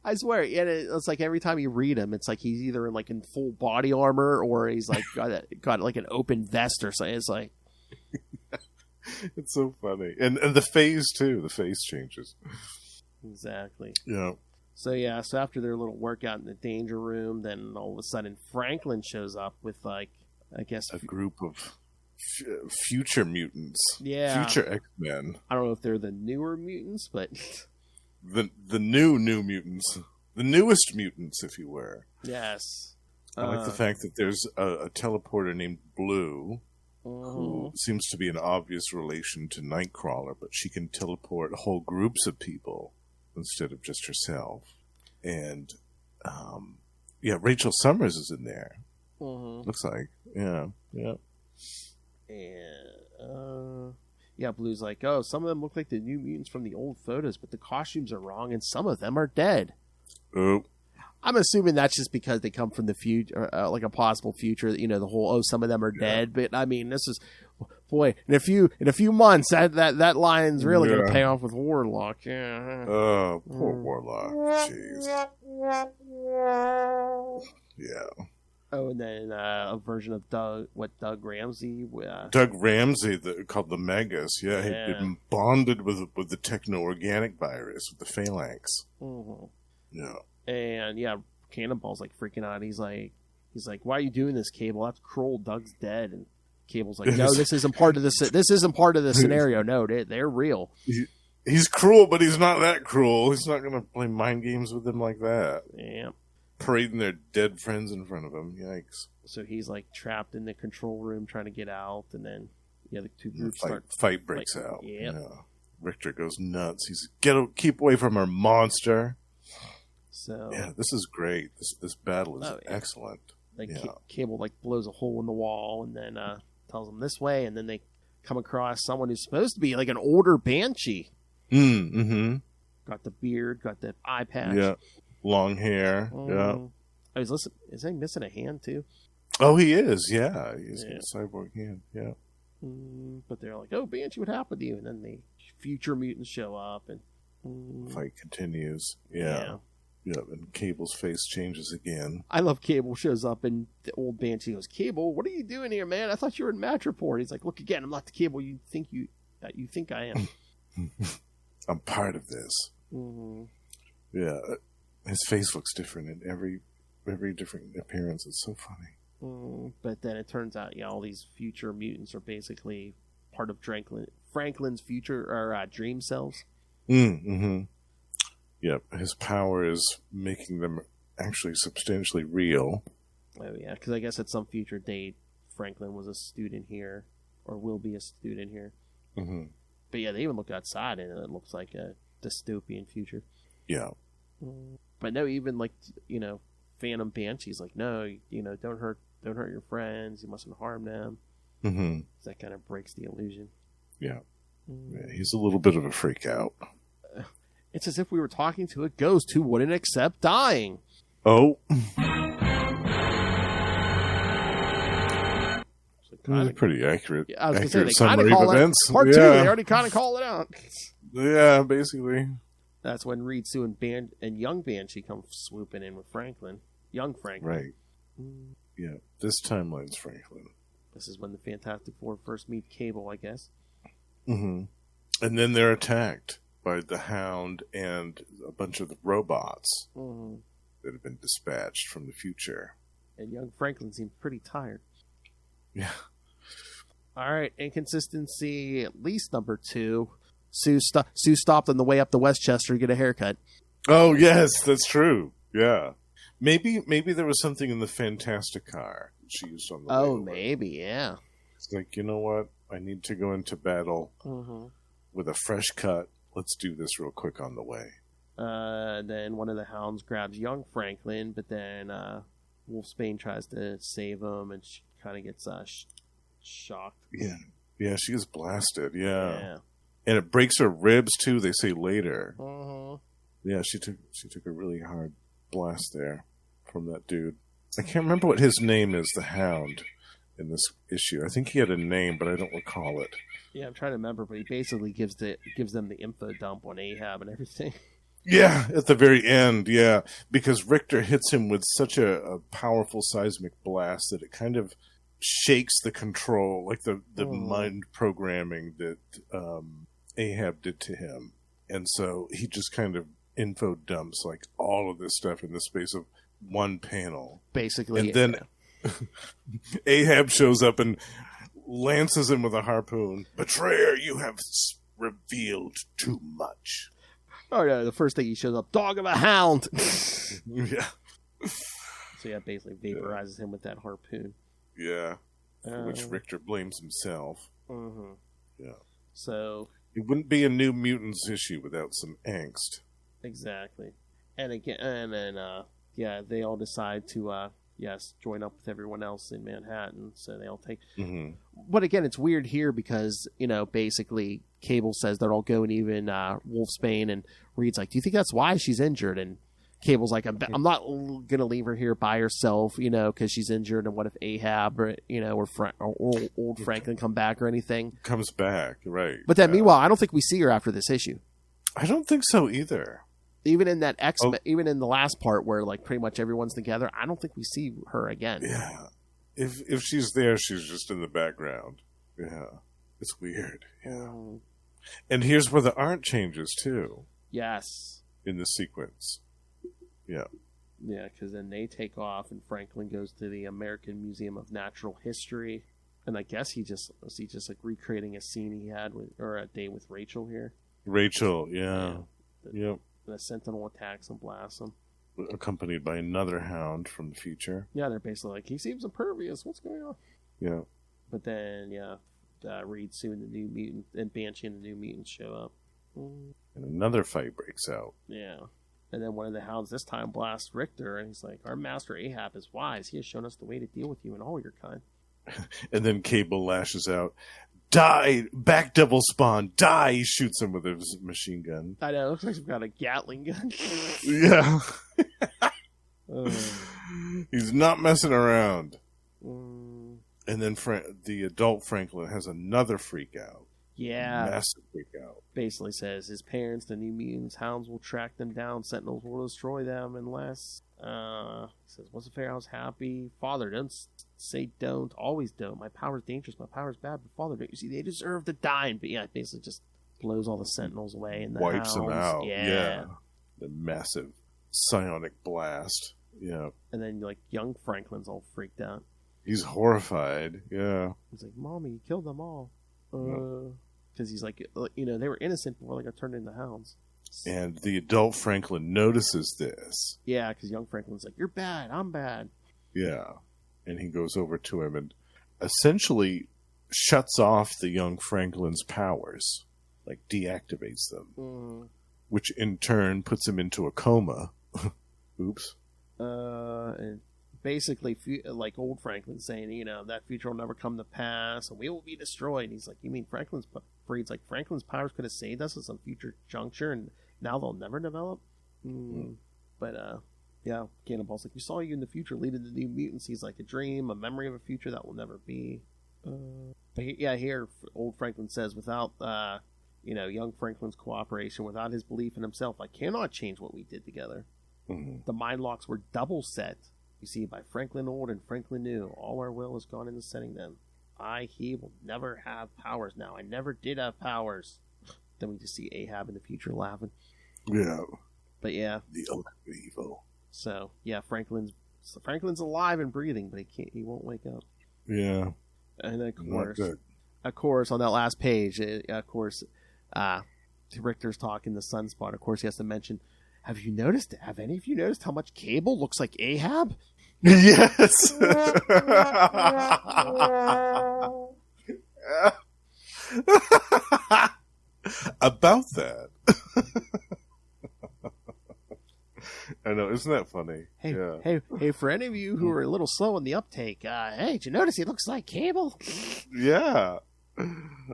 I swear, and it's like every time you read him, it's like he's either in full body armor or he's like got like an open vest or something. It's like it's so funny, and the phase too. The face changes. Exactly. Yeah. So after their little workout in the danger room, then all of a sudden Franklin shows up with I guess a group of future mutants. Yeah. Future X-Men. I don't know if they're the newer mutants, but the new mutants, the newest mutants, if you were. Yes. I like the fact that there's a teleporter named Blue, who seems to be an obvious relation to Nightcrawler, but she can teleport whole groups of people instead of just herself. And Rachel Summers is in there. Looks like. Yeah. And Blue's like, oh, some of them look like the new mutants from the old photos, but the costumes are wrong, and some of them are dead. Oh. I'm assuming that's just because they come from the future, like a possible future. The whole some of them are dead. But I mean, this is, boy, in a few months that line's really going to pay off with Warlock. Yeah. Oh, poor Warlock. Jeez. Yeah. Oh, and then a version of Doug Ramsey. Doug Ramsey, called the Megas. Yeah, he'd been bonded with the techno-organic virus, with the Phalanx. Yeah. And Cannonball's like freaking out. He's like, why are you doing this, Cable? That's cruel. Doug's dead. And Cable's like, no, this isn't part of this. This isn't part of the scenario. No, they're real. He's cruel, but he's not that cruel. He's not going to play mind games with them like that. Yeah. Parading their dead friends in front of him. Yikes. So he's like trapped in the control room trying to get out, and then the two groups fight breaks out. Yep. Yeah. Richter goes nuts. He's keep away from her, monster. So this is great. This battle is excellent. Cable blows a hole in the wall and then tells them this way, and then they come across someone who's supposed to be like an older Banshee. Got the beard, got the eye patch. Yeah. Long hair. Yeah. I was listening. Is he missing a hand too? Oh, he is. Yeah, he's got a cyborg hand. Yeah. But they're like, "Oh, Banshee, what happened to you?" And then the future mutants show up, and fight continues. Yeah. And Cable's face changes again. I love Cable shows up, and the old Banshee goes, "Cable, what are you doing here, man? I thought you were in Match Report." He's like, "Look again, I'm not the Cable you think I am." I'm part of this. Yeah. His face looks different in every different appearance. It's so funny. But then it turns out, all these future mutants are basically part of Franklin's future or dream cells. Yep, his power is making them actually substantially real. Oh yeah, because I guess at some future date, Franklin was a student here, or will be a student here. But they even look outside, and it looks like a dystopian future. Yeah. But no, even Phantom Banshee's like, no, don't hurt your friends. You mustn't harm them. Mm-hmm. That kind of breaks the illusion. Yeah. He's a little bit of a freak out. It's as if we were talking to a ghost who wouldn't accept dying. Oh. Pretty accurate. Yeah, I was going to say, accurate they kind of summary call of events. Part 2, they already kind of call it out. Yeah, basically. That's when Reed, Sue, and young Banshee come swooping in with Franklin. Young Franklin. Right. Yeah, this timeline's Franklin. This is when the Fantastic Four first meet Cable, I guess. Mm-hmm. And then they're attacked by the Hound and a bunch of the robots that have been dispatched from the future. And young Franklin seems pretty tired. Yeah. All right, inconsistency at least number 2. Sue stopped on the way up to Westchester to get a haircut. Oh, yes, that's true. Yeah. Maybe there was something in the Fantastic car she used on the way over. Maybe, yeah. It's like, you know what? I need to go into battle with a fresh cut. Let's do this real quick on the way. Then one of the Hounds grabs young Franklin, but then Wolfsbane tries to save him, and she kind of gets shocked. Yeah, she gets blasted. Yeah, and it breaks her ribs too. They say later. Yeah, she took a really hard blast there from that dude. I can't remember what his name is. The Hound in this issue. I think he had a name, but I don't recall it. Yeah, I'm trying to remember, but he basically gives them the info dump on Ahab and everything. Yeah, at the very end, yeah, because Richter hits him with such a powerful seismic blast that it kind of shakes the control, like the mind programming that Ahab did to him. And so he just kind of info dumps like all of this stuff in the space of one panel. Basically. And then Ahab shows up and lances him with a harpoon. Betrayer, you have revealed too much. Oh, yeah, the first thing he shows up, dog of a hound. Yeah. So, yeah, basically vaporizes him with that harpoon. Yeah. For which Richter blames himself. Yeah. So. It wouldn't be a New Mutants issue without some angst. Exactly. And again, and then, they all decide to, join up with everyone else in Manhattan. So they all take. But again, it's weird here because, basically Cable says they're all going, even Wolfsbane, and Reed's like, do you think that's why she's injured? And Cable's like, I'm not going to leave her here by herself, because she's injured. And what if Ahab or old Franklin come back or anything? Comes back, right. But then meanwhile, I don't think we see her after this issue. I don't think so either. Even in that even in the last part where like pretty much everyone's together, I don't think we see her again. Yeah. If she's there, she's just in the background. Yeah. It's weird. Yeah. And here's where the art changes too. Yes. In the sequence. Yeah. Yeah, because then they take off, and Franklin goes to the American Museum of Natural History, and I guess he just like recreating a scene he had or a day with Rachel here. Rachel, yeah. Yep. The Sentinel attacks and blasts him, accompanied by another Hound from the future. Yeah, they're basically like, he seems impervious. What's going on? Yeah. But then, Reed, Sue, and the New Mutant, and Banshee and the New Mutants show up. And another fight breaks out. Yeah. And then one of the Hounds this time blasts Richter, and he's like, our master Ahab is wise. He has shown us the way to deal with you and all your kind. And then Cable lashes out, die, back devil spawn, die. He shoots him with his machine gun. I know, it looks like he's got a Gatling gun. Yeah. He's not messing around. And then the adult Franklin has another freak out. Yeah. Massive freak out. Basically says his parents, the New Mutants, Hounds will track them down, Sentinels will destroy them unless... he says, once a fair house happy. Father, don't say don't. Always don't. My power's dangerous. My power's bad. But Father, don't you see? They deserve to die. But yeah, it basically just blows all the Sentinels away. And wipes them out. Yeah. The massive psionic blast. Yeah. And then, like, young Franklin's all freaked out. He's horrified. Yeah. He's like, Mommy, you killed them all. Because he's like, they were innocent before they got turned into Hounds. And the adult Franklin notices this. Yeah, because young Franklin's like, you're bad, I'm bad. Yeah. And he goes over to him and essentially shuts off the young Franklin's powers. Like, deactivates them. Which in turn puts him into a coma. Oops. And basically, like old Franklin saying, that future will never come to pass, and we will be destroyed. And he's like, you mean Freed's like, Franklin's powers could have saved us at some future juncture, and now they'll never develop? But, yeah, Cannonball's like, we saw you in the future leading the New Mutants. He's like, a dream, a memory of a future that will never be. But yeah, here, old Franklin says, without, young Franklin's cooperation, without his belief in himself, I cannot change what we did together. The mind locks were double set, you see, by Franklin Old and Franklin New. All our will has gone into setting them. He will never have powers now. I never did have powers. Then we just see Ahab in the future laughing. Yeah. But yeah. The ultimate evil. So, yeah, Franklin's alive and breathing, but he won't wake up. Yeah. And of course, on that last page, Richter's talking the Sunspot. Of course, he has to mention, have any of you noticed how much Cable looks like Ahab? Yes. About that. I know, isn't that funny? Hey, for any of you who are a little slow in the uptake, hey, did you notice he looks like Cable? Yeah.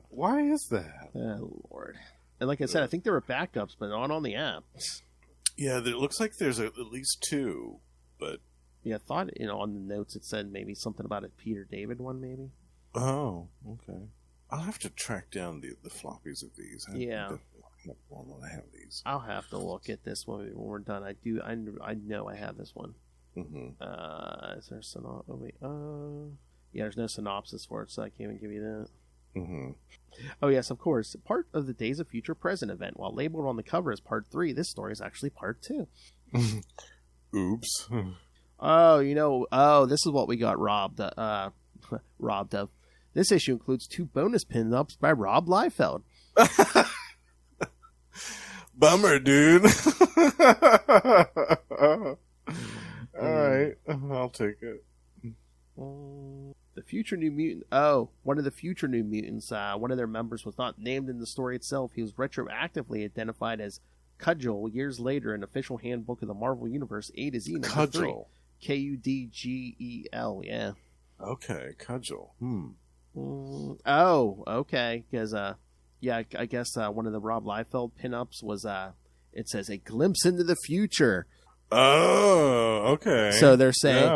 Why is that? Oh, Lord. And like I said, I think there were backups, but not on the app. Yeah, it looks like there's at least two, but... Yeah, I thought, on the notes it said maybe something about a Peter David one, maybe. Oh, okay. I'll have to track down the floppies of these. Yeah. I have these. I'll have to look at this one when we're done. I know I have this one. Mm-hmm. Is there yeah, there's no synopsis for it, so I can't even give you that. Mm-hmm. Oh, yes, of course. Part of the Days of Future Present event, while labeled on the cover as Part 3, this story is actually Part 2. Oops. This is what we got robbed of. This issue includes 2 bonus pin-ups by Rob Liefeld. Bummer, dude. All right, I'll take it. The future New Mutant. One of the future New Mutants. One of their members was not named in the story itself. He was retroactively identified as Cudgel years later in Official Handbook of the Marvel Universe A to Z number Cudgel. 3. Kudgel. Yeah. Okay, Cudgel. Okay. Because I guess one of the Rob Liefeld pinups was it says a glimpse into the future. Oh, okay. So they're saying,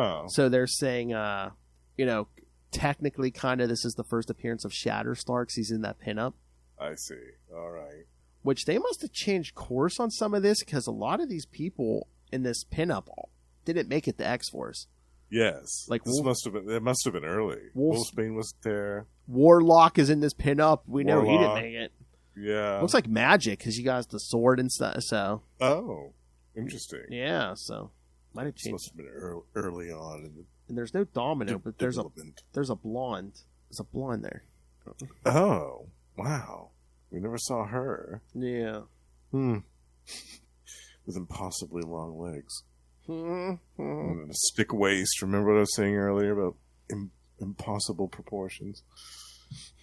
technically, kind of, this is the first appearance of Shatterstar because he's in that pinup. I see. All right. Which they must have changed course on some of this because a lot of these people in this pinup didn't make it to X-Force. Yes. Like it must have been early. Wolfsbane was there. Warlock is in this pinup. We know he didn't make it. Yeah. Looks like Magic because you got the sword and stuff. So. Oh, interesting. Yeah. So might have changed. Must have been early on. And there's no Domino, but there's a blonde. There's a blonde there. Oh, wow. We never saw her. Yeah. With impossibly long legs. And a stick waist. Remember what I was saying earlier about impossible proportions?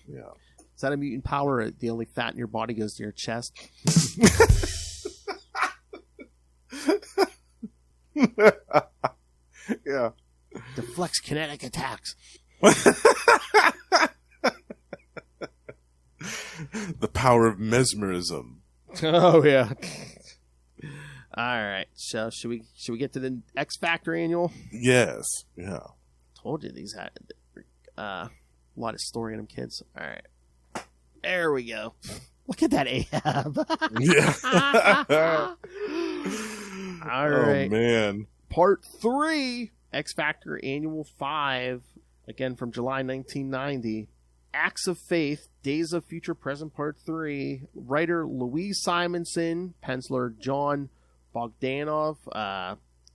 Yeah. Is that a mutant power? The only fat in your body goes to your chest? Yeah. Deflects kinetic attacks. The power of mesmerism. Oh, yeah. All right. So should we get to the X Factor annual? Yes. Yeah. Told you these had a lot of story in them, kids. All right. There we go. Look at that Ahab. Yeah. All right. Oh, man. Part 3, X Factor Annual 5, again from July 1990. Acts of Faith, Days of Future Present Part 3. Writer Louise Simonson, penciler John Bogdanov,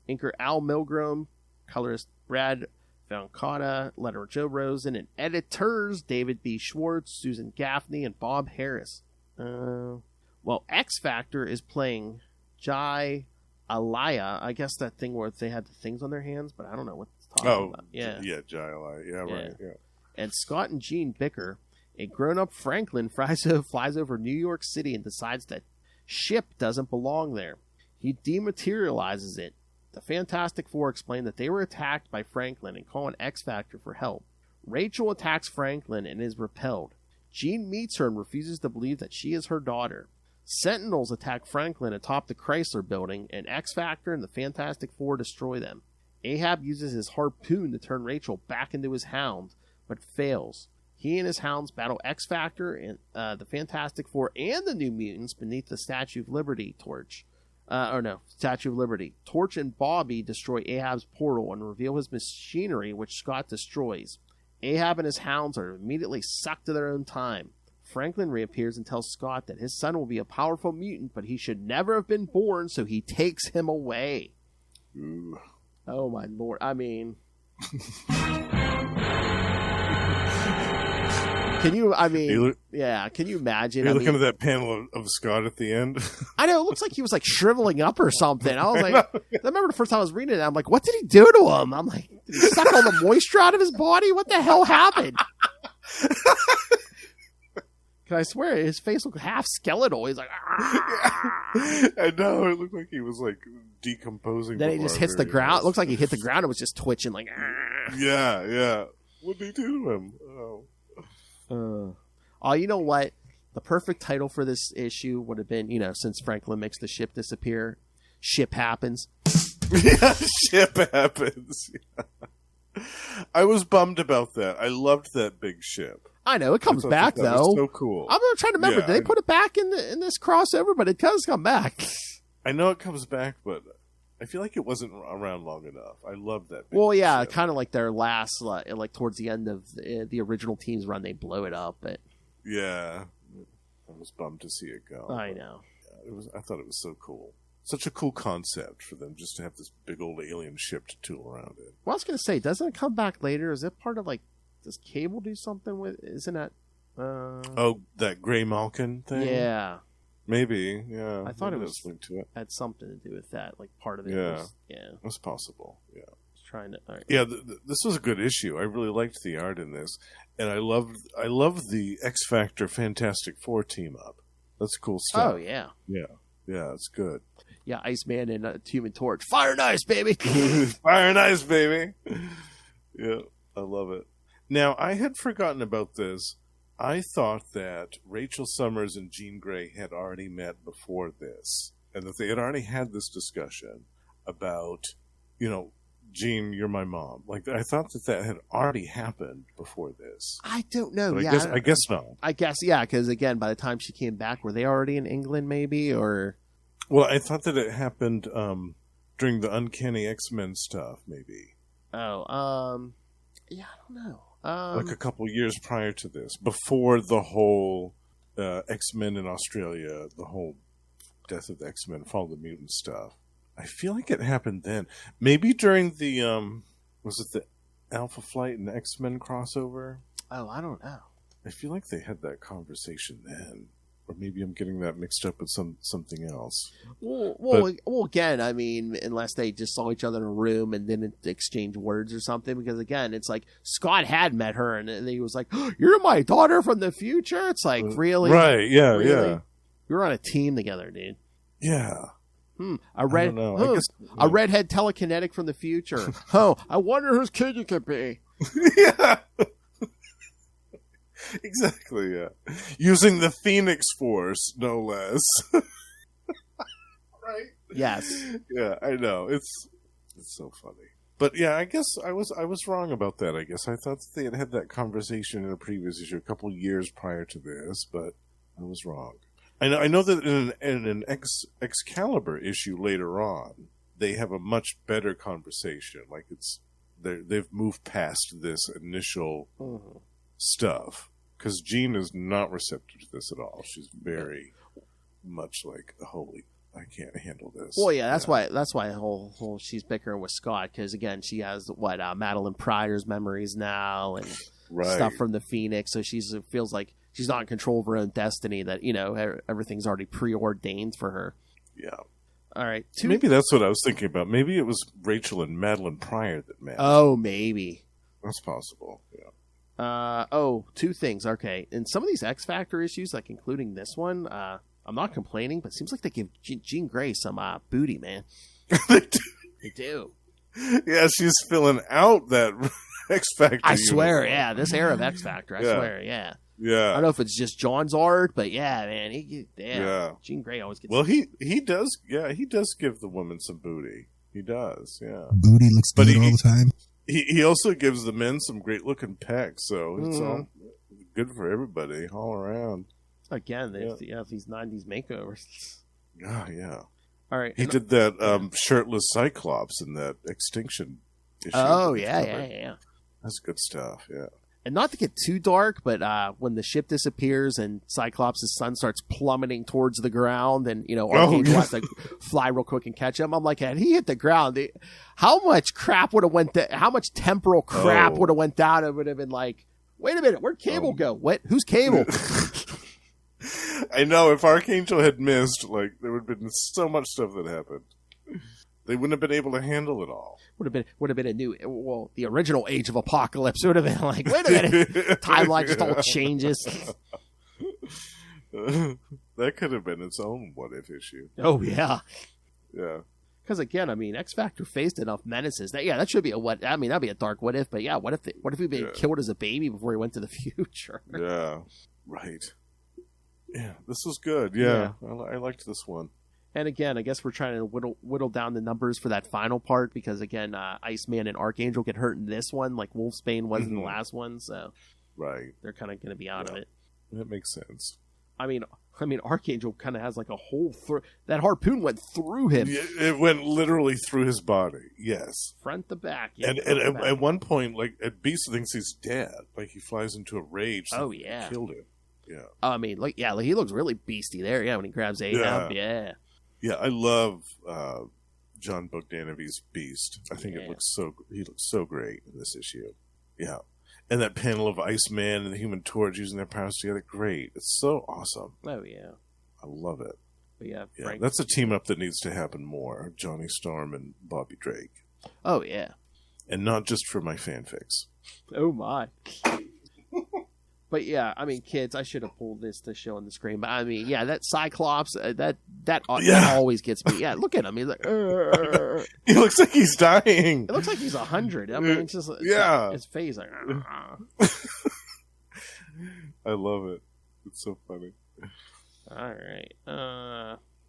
inker Al Milgrom, colorist Brad Vancata, letterer Joe Rosen, and editors David B. Schwartz, Susan Gaffney, and Bob Harris. X Factor is playing Jai Alaya. I guess that thing where they had the things on their hands, but I don't know what it's talking about. Yeah, Jai Alaya. Yeah, right. Yeah. And Scott and Jean bicker. A grown-up Franklin flies over New York City and decides that ship doesn't belong there. He dematerializes it. The Fantastic Four explain that they were attacked by Franklin and call on X-Factor for help. Rachel attacks Franklin and is repelled. Jean meets her and refuses to believe that she is her daughter. Sentinels attack Franklin atop the Chrysler building, and X-Factor and the Fantastic Four destroy them. Ahab uses his harpoon to turn Rachel back into his hound, but fails. He and his hounds battle X-Factor and the Fantastic Four and the New Mutants beneath the Statue of Liberty Torch. Statue of Liberty. Torch and Bobby destroy Ahab's portal and reveal his machinery, which Scott destroys. Ahab and his hounds are immediately sucked to their own time. Franklin reappears and tells Scott that his son will be a powerful mutant, but he should never have been born, so he takes him away. Ooh. Oh, my Lord. I mean... Can you imagine? Are you looking at that panel of Scott at the end? I know, it looks like he was like shriveling up or something. I was like, I remember the first time I was reading it, I'm like, what did he do to him? I'm like, did he suck all the moisture out of his body? What the hell happened? Cause I swear his face looked half skeletal. He's like, I know, it looked like he was like decomposing. Then he just hits the ground. It looks like he hit the ground and was just twitching like, Yeah. What did he do to him? Oh, you know what? The perfect title for this issue would have been, since Franklin makes the ship disappear, Ship Happens. Yeah, Ship Happens. Yeah. I was bummed about that. I loved that big ship. I know, it comes back, that though. Was so cool. I'm trying to remember, did they put it back in this crossover? But it does come back. I know it comes back, but I feel like it wasn't around long enough. I love that. Well, yeah, kind of like their last, like towards the end of the original team's run, they blow it up. But yeah, I was bummed to see it go. I know. Yeah, I thought it was so cool. Such a cool concept for them just to have this big old alien ship to tool around it. Well, I was going to say, doesn't it come back later? Is it part of does Cable do something with? Isn't that? That Gray Malkin thing. Yeah. Maybe, yeah. I thought it was linked to it. Had something to do with that, like part of it. Yeah, that's possible. Yeah, trying to. All right. Yeah, this was a good issue. I really liked the art in this, and I loved the X Factor Fantastic Four team up. That's cool stuff. Oh yeah, it's good. Yeah, Iceman and Human Torch, fire and ice, baby. Fire and ice, baby. Yeah, I love it. Now I had forgotten about this. I thought that Rachel Summers and Jean Grey had already met before this, and that they had already had this discussion about, Jean, you're my mom. Like, I thought that had already happened before this. I don't know. But yeah, I guess not. I guess, yeah, because again, by the time she came back, were they already in England, maybe, or? Well, I thought that it happened during the Uncanny X-Men stuff, maybe. Oh, yeah, I don't know. Like a couple years prior to this, before the whole X-Men in Australia, the whole Death of the X-Men, Fall of the Mutant stuff. I feel like it happened then. Maybe during the, was it the Alpha Flight and X-Men crossover? Oh, I don't know. I feel like they had that conversation then. Or maybe I'm getting that mixed up with something else. Well, again, I mean, unless they just saw each other in a room and didn't exchange words or something, because again, it's like Scott had met her and he was like, oh, "You're my daughter from the future." It's like, really, right? Yeah, really? Yeah. We were on a team together, dude. Yeah. A redhead telekinetic from the future. I wonder whose kid you could be. Yeah. Exactly, yeah. Using the Phoenix Force, no less. Right? Yes. Yeah, I know. It's so funny. But yeah, I guess I was wrong about that, I guess. I thought that they had that conversation in a previous issue a couple years prior to this, but I was wrong. I know that in an Excalibur issue later on, they have a much better conversation. Like they've moved past this initial stuff. Because Jean is not receptive to this at all. She's very much like, holy, I can't handle this. Well, yeah, that's why whole she's bickering with Scott, because again, she has Madeline Pryor's memories now and stuff from the Phoenix, so she feels like she's not in control of her own destiny. That everything's already preordained for her. Yeah. All right. Maybe that's what I was thinking about. Maybe it was Rachel and Madeline Pryor that met. Oh, maybe that's possible. Yeah. Two things. Okay, in some of these X Factor issues, like including this one, I'm not complaining, but it seems like they give Jean Grey some booty, man. They do. Yeah, she's filling out that X Factor. I swear, yeah. This era of X Factor, I swear, yeah. Yeah. I don't know if it's just John's art, but yeah, man. Jean Grey always gets... Well, he does, he does give the women some booty. He does, yeah. Booty looks good all the time. He also gives the men some great-looking pecs, so it's all good for everybody, all around. Again, these 90s makeovers. Yeah. All right. He did that shirtless Cyclops in that Extinction issue. Oh, yeah. That's good stuff, yeah. And not to get too dark, but when the ship disappears and Cyclops' sun starts plummeting towards the ground, and Archangel has to fly real quick and catch him. I'm like, had he hit the ground, how much crap would have went? How much temporal crap would have went down? It would have been like, wait a minute, where'd Cable go? What? Who's Cable? I know. If Archangel had missed, there would have been so much stuff that happened. They wouldn't have been able to handle it all. Would have been a new, the original Age of Apocalypse would have been like, wait a minute, timeline just all changes. That could have been its own what if issue. Oh yeah. Because again, X Factor faced enough menaces that should be a what. That'd be a dark what if. But yeah, what if he'd been killed as a baby before he went to the future? Yeah, right. Yeah, this was good. Yeah. I liked this one. And again, I guess we're trying to whittle down the numbers for that final part because, again, Iceman and Archangel get hurt in this one like Wolfsbane was in the last one. So they're kind of going to be out of it. That makes sense. I mean, Archangel kind of has like a hole through... That harpoon went through him. It went literally through his body, yes. Front to back. Yeah, and at one point, Beast thinks he's dead. Like, he flies into a rage. He killed him. Yeah. He looks really beastie there, when he grabs Ahab. Yeah, I love John Bogdanovich's Beast. I think he looks so great in this issue. Yeah. And that panel of Iceman and the Human Torch using their powers together, great. It's so awesome. Oh, yeah. I love it. But Frank, that's a team-up that needs to happen more. Johnny Storm and Bobby Drake. Oh, yeah. And not just for my fanfics. Oh, my. But yeah, kids, I should have pulled this to show on the screen. But that Cyclops, that always gets me. Yeah, look at him. He's like, he looks like he's dying. It looks like he's 100. It's just his face like. I love it. It's so funny. All right.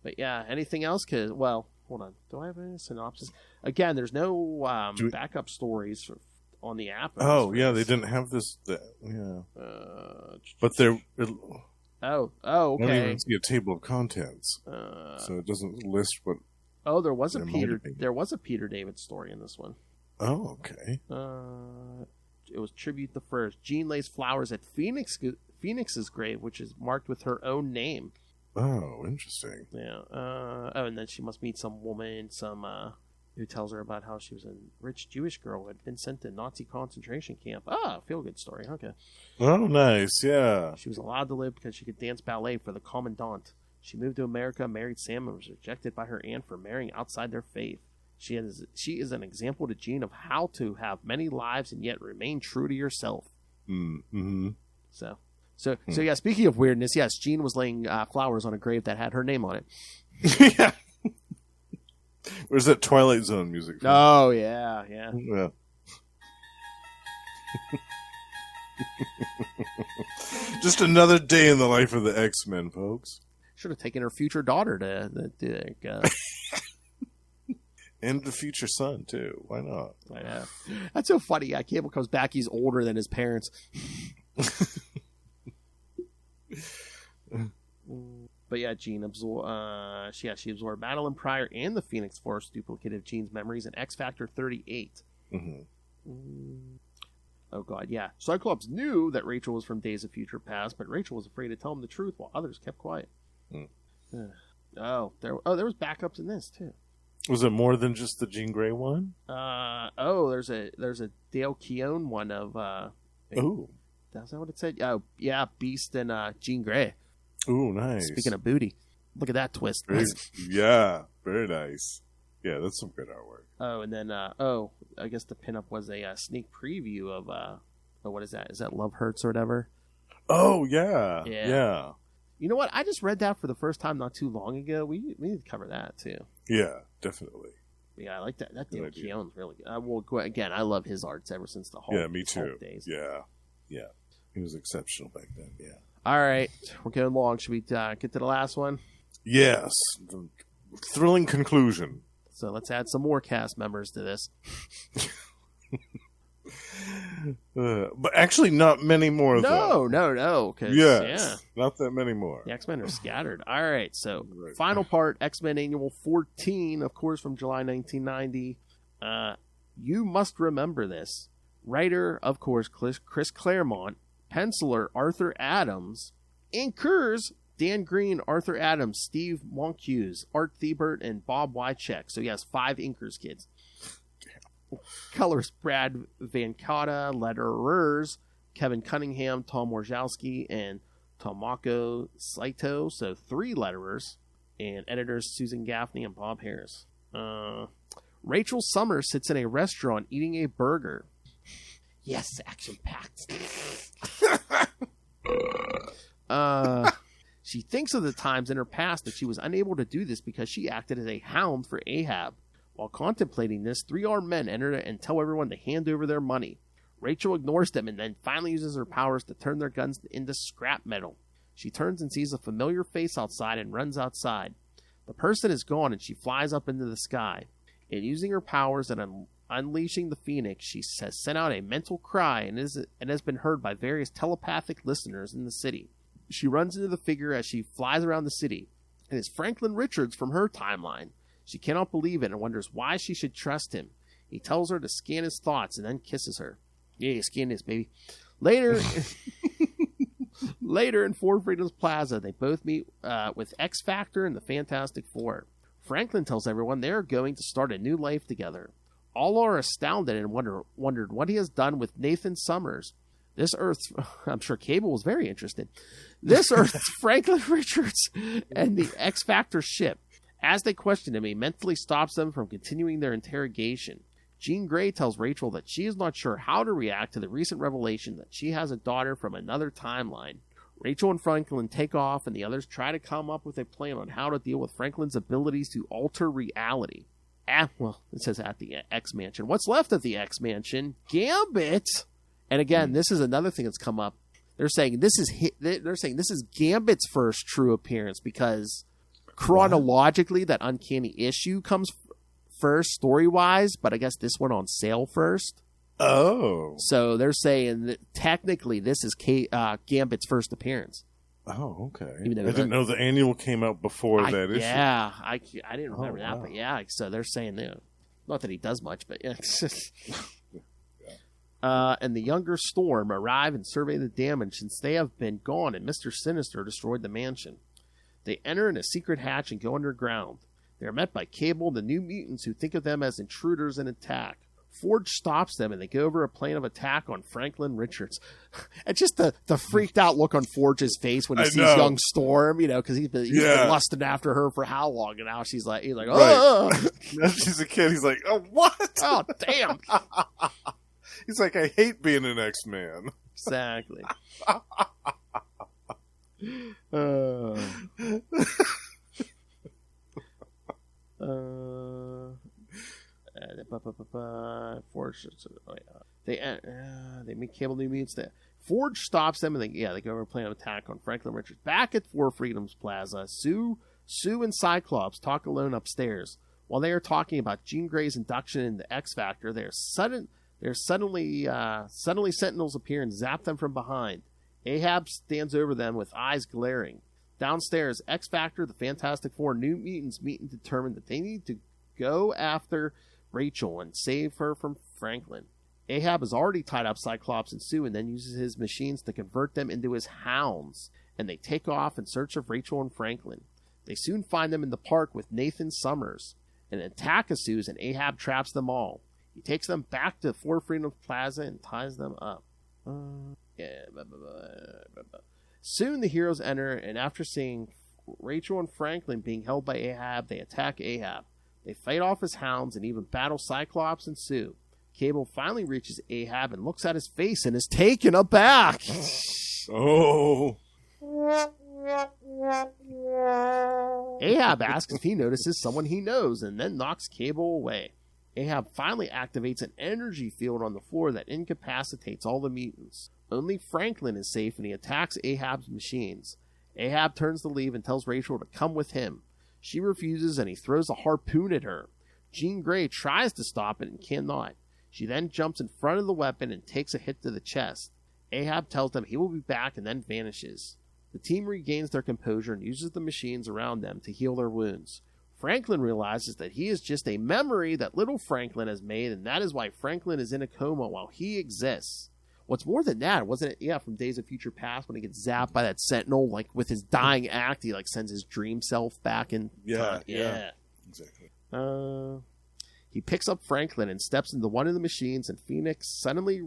But yeah, anything else? Hold on. Do I have a synopsis? Again, there's no backup stories on the app. Oh yeah, they didn't have this. But they're. Okay. I don't even see a table of contents, so it doesn't list what. Oh, there was a Peter David story in this one. Oh, okay. It was tribute the first. Jean lays flowers at Phoenix's grave, which is marked with her own name. Oh, interesting. Yeah. And then she must meet some woman, who tells her about how she was a rich Jewish girl who had been sent to Nazi concentration camp. Feel-good story. Okay. Oh, nice. Yeah. She was allowed to live because she could dance ballet for the commandant. She moved to America, married Sam, and was rejected by her aunt for marrying outside their faith. She is an example to Jean of how to have many lives and yet remain true to yourself. Mm-hmm. So yeah, speaking of weirdness, yes, Jean was laying flowers on a grave that had her name on it. Yeah. Where's that Twilight Zone music from? Oh, yeah. Just another day in the life of the X-Men, folks. Should have taken her future daughter to and the future son, too. Why not? I know. That's so funny. Cable comes back, he's older than his parents. But yeah, Jean she absorbed Madeline Pryor and the Phoenix Force duplicated Jean's memories in X Factor 38. Oh god, yeah. Cyclops knew that Rachel was from Days of Future Past, but Rachel was afraid to tell him the truth while others kept quiet. There was backups in this too. Was it more than just the Jean Grey one? There's a Dale Keown one of Ooh. That's not what it said. Oh yeah, Beast and Jean Grey. Ooh, nice. Speaking of booty, look at that twist. Yeah, very nice. Yeah, that's some good artwork. Oh, and then I guess the pinup was a sneak preview of what is that? Is that Love Hurts or whatever? Oh yeah. You know what? I just read that for the first time not too long ago. We need to cover that too. Yeah, definitely. Yeah, I like that. That Dan Keown's really good. Again, I love his arts ever since the Hulk. Yeah, me too. Hulk days. Yeah. He was exceptional back then. Yeah. All right, we're going long. Should we get to the last one? Yes. The thrilling conclusion. So let's add some more cast members to this. But actually, not many more. No. Not that many more. The X-Men are scattered. All right, so final part, X-Men Annual 14, of course, from July 1990. You must remember this. Writer, of course, Chris Claremont. Penciler, Arthur Adams. Inkers, Dan Green, Arthur Adams, Steve Moncues, Art Thibert, and Bob Wycheck. So he has 5 inkers, kids. Colors, Brad Van Cotta. Letterers, Kevin Cunningham, Tom Morzowski, and Tomoko Saito. So 3 letterers. And editors, Susan Gaffney and Bob Harris. Rachel Summers sits in a restaurant eating a burger. Yes, action-packed. She thinks of the times in her past that she was unable to do this because she acted as a hound for Ahab. While contemplating this, 3 armed men enter and tell everyone to hand over their money. Rachel ignores them and then finally uses her powers to turn their guns into scrap metal. She turns and sees a familiar face outside and runs outside. The person is gone and she flies up into the sky. And using her powers and unleashing the Phoenix, she has sent out a mental cry and has been heard by various telepathic listeners in the city. She runs into the figure as she flies around the city. It is Franklin Richards from her timeline. She cannot believe it and wonders why she should trust him. He tells her to scan his thoughts and then kisses her. Yeah, scan this, baby. Later in Four Freedoms Plaza, they both meet with X Factor and the Fantastic Four. Franklin tells everyone they are going to start a new life together. All are astounded and wondered what he has done with Nathan Summers. This Earth's, I'm sure Cable was very interested. This Earth's Franklin Richards and the X Factor ship. As they question him, he mentally stops them from continuing their interrogation. Jean Grey tells Rachel that she is not sure how to react to the recent revelation that she has a daughter from another timeline. Rachel and Franklin take off, and the others try to come up with a plan on how to deal with Franklin's abilities to alter reality. It says at the X Mansion. What's left of the X Mansion? Gambit! And again, this is another thing that's come up. They're saying this is Gambit's first true appearance because chronologically that Uncanny Issue comes first story-wise, but I guess this went on sale first. Oh. So they're saying that technically this is Gambit's first appearance. Oh, okay. I didn't know the annual came out before that issue. Yeah, I didn't remember that, but yeah, so they're saying not that he does much, but yeah. And the younger Storm arrive and survey the damage since they have been gone and Mr. Sinister destroyed the mansion. They enter in a secret hatch and go underground. They are met by Cable and the New Mutants who think of them as intruders and attack. Forge stops them and they go over a plan of attack on Franklin Richards. And just the freaked out look on Forge's face when he sees young Storm, because he's been lusting after her for how long, and now he's like, oh. Right. Now she's a kid. He's like, oh, what? Oh, damn. He's like, I hate being an X-Man. Exactly. Forge. They meet Cable New Mutants. Forge stops them, and they go over and plan an attack on Franklin Richards. Back at Four Freedoms Plaza, Sue and Cyclops talk alone upstairs. While they are talking about Jean Grey's induction into X Factor, suddenly Sentinels appear and zap them from behind. Ahab stands over them with eyes glaring. Downstairs, X Factor, the Fantastic Four, New Mutants meet and determine that they need to go after Rachel and save her from Franklin. Ahab has already tied up Cyclops and Sue and then uses his machines to convert them into his hounds, and they take off in search of Rachel and Franklin. They soon find them in the park with Nathan Summers. An attack ensues and Ahab traps them all. He takes them back to Four Freedoms Plaza and ties them up. Soon the heroes enter, and after seeing Rachel and Franklin being held by Ahab, they attack Ahab. They fight off his hounds and even battle Cyclops and Sue. Cable finally reaches Ahab and looks at his face and is taken aback. Oh. Ahab asks if he notices someone he knows and then knocks Cable away. Ahab finally activates an energy field on the floor that incapacitates all the mutants. Only Franklin is safe and he attacks Ahab's machines. Ahab turns to leave and tells Rachel to come with him. She refuses and he throws a harpoon at her. Jean Grey tries to stop it and cannot. She then jumps in front of the weapon and takes a hit to the chest. Ahab tells them he will be back and then vanishes. The team regains their composure and uses the machines around them to heal their wounds. Franklin realizes that he is just a memory that little Franklin has made, and that is why Franklin is in a coma while he exists. What's more than that, wasn't it? Yeah, from Days of Future Past when he gets zapped by that Sentinel, like with his dying act, he like sends his dream self back in time. Yeah, exactly. He picks up Franklin and steps into one of the machines, and Phoenix suddenly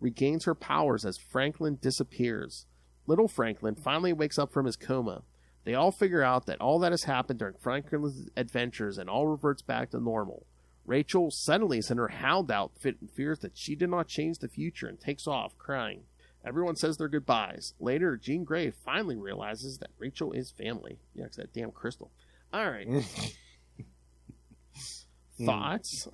regains her powers as Franklin disappears. Little Franklin finally wakes up from his coma. They all figure out that all that has happened during Franklin's adventures and all reverts back to normal. Rachel suddenly is in her hound outfit and fears that she did not change the future and takes off, crying. Everyone says their goodbyes. Later, Jean Grey finally realizes that Rachel is family. Yeah, because that damn crystal. All right. Thoughts?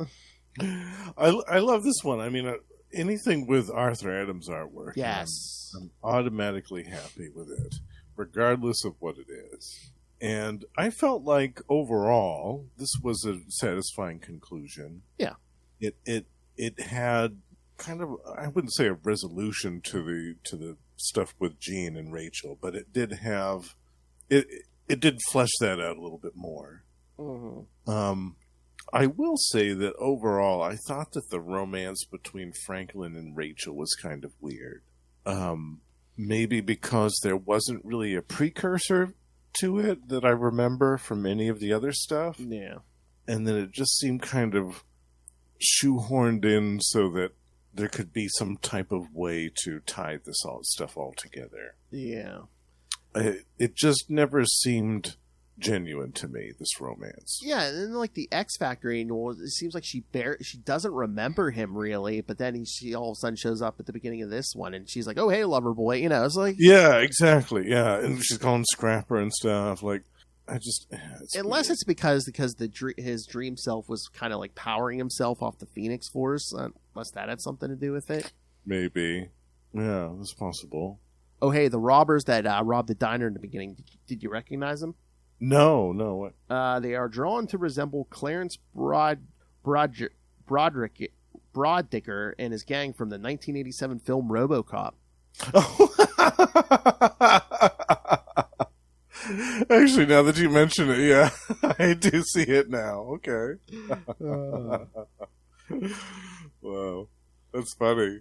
I love this one. I mean, anything with Arthur Adams artwork. Yes. I'm automatically happy with it, regardless of what it is. And I felt like overall, this was a satisfying conclusion. Yeah. It had kind of, I wouldn't say a resolution to the stuff with Jean and Rachel, but it did have, it did flesh that out a little bit more. Mm-hmm. I will say that overall, I thought that the romance between Franklin and Rachel was kind of weird. Maybe because there wasn't really a precursor to it that I remember from any of the other stuff. Yeah. And then it just seemed kind of shoehorned in so that there could be some type of way to tie this stuff all together. Yeah. It just never seemed genuine to me, this romance. Yeah, and then like the X Factor annual, it seems like she doesn't remember him really, but then she all of a sudden shows up at the beginning of this one, and she's like, "Oh, hey, lover boy," you know. It's like, yeah, exactly, yeah, and she's calling Scrapper and stuff. Like, I just unless weird. It's because his dream self was kind of like powering himself off the Phoenix Force, unless that had something to do with it. Maybe, yeah, it's possible. Oh, hey, the robbers that robbed the diner in the beginning. Did you recognize them? No. What? They are drawn to resemble Clarence Broaddicker and his gang from the 1987 film RoboCop. Oh. Actually, now that you mention it, yeah, I do see it now. Okay. Wow, that's funny.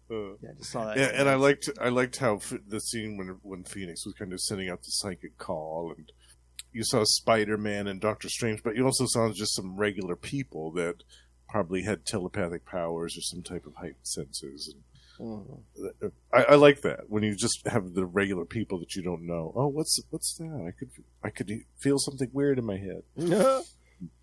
Yeah, I just saw that. Yeah, and I liked how the scene when Phoenix was kind of sending out the psychic call, and you saw Spider-Man and Doctor Strange, but you also saw just some regular people that probably had telepathic powers or some type of heightened senses. And I like that when you just have the regular people that you don't know. Oh, what's that? I could feel something weird in my head. Yeah,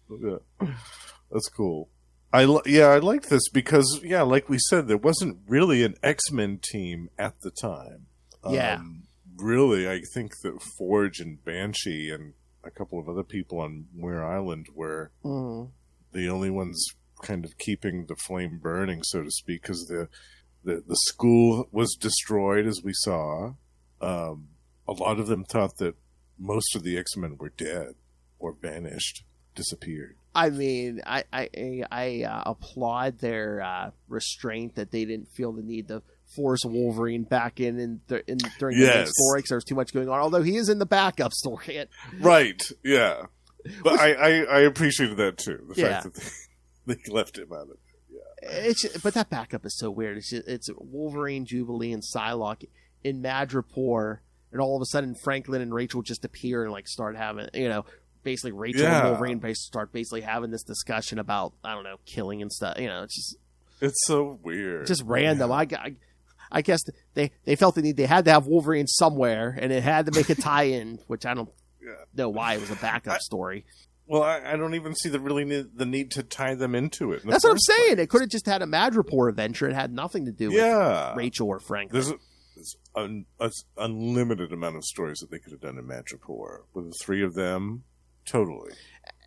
that's cool. I like this because, yeah, like we said, there wasn't really an X-Men team at the time. Yeah. Really, I think that Forge and Banshee and a couple of other people on Muir Island were the only ones kind of keeping the flame burning, so to speak, because the school was destroyed, as we saw. A lot of them thought that most of the X-Men were dead or vanished, disappeared. I mean, I applaud their restraint that they didn't feel the need to force Wolverine back in during the next story because there was too much going on. Although he is in the backup story, right? Yeah, but I appreciated that too. The fact that they left him out of it. Yeah, but that backup is so weird. It's Wolverine, Jubilee, and Psylocke in Madripoor, and all of a sudden Franklin and Rachel just appear and like start having basically Rachel and Wolverine start basically having this discussion about, I don't know, killing and stuff. It's so weird. Just random. Yeah. I guess they felt the need. They had to have Wolverine somewhere, and it had to make a tie-in, which I don't know why it was a backup story. Well, I don't even see the need to tie them into it. That's what I'm saying. It could have just had a Madripoor adventure. It had nothing to do with Rachel or Franklin. There's an unlimited amount of stories that they could have done in Madripoor. With the three of them, totally.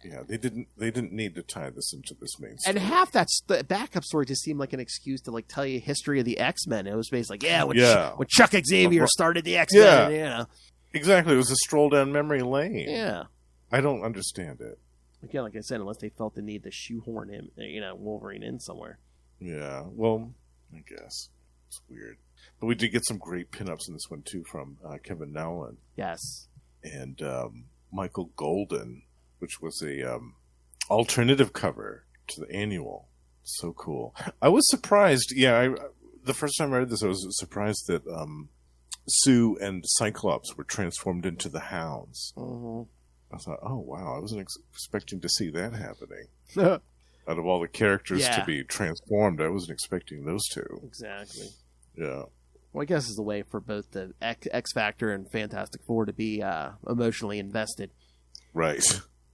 Yeah, they didn't need to tie this into this main story. And half the backup story just seemed like an excuse to like tell you history of the X-Men. It was basically like, when Chuck Xavier started the X-Men, yeah. Exactly. It was a stroll down memory lane. Yeah. I don't understand it. Again, like I said, unless they felt the need to shoehorn him, Wolverine in somewhere. Yeah, well, I guess. It's weird. But we did get some great pinups in this one, too, from Kevin Nowlan. Yes. And Michael Golden, which was a alternative cover to the annual. So cool. I was surprised. Yeah, the first time I read this, I was surprised that Sue and Cyclops were transformed into the Hounds. Mm-hmm. I thought, oh, wow, I wasn't expecting to see that happening. Out of all the characters to be transformed, I wasn't expecting those two. Exactly. Yeah. Well, I guess it's a way for both the X Factor and Fantastic Four to be emotionally invested. Right.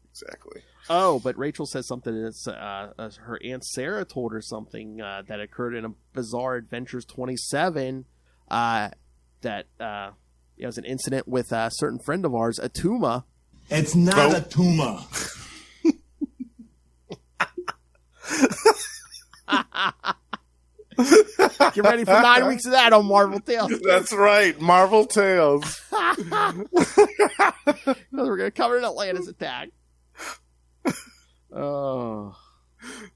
Exactly. Oh, but Rachel says something that's her Aunt Sarah told her something that occurred in a Bizarre Adventures 27 that it was an incident with a certain friend of ours, Atuma. It's not a tumor. Get ready for 9 weeks of that on Marvel Tales. That's right, Marvel Tales. We're going to cover an Atlantis attack. Oh.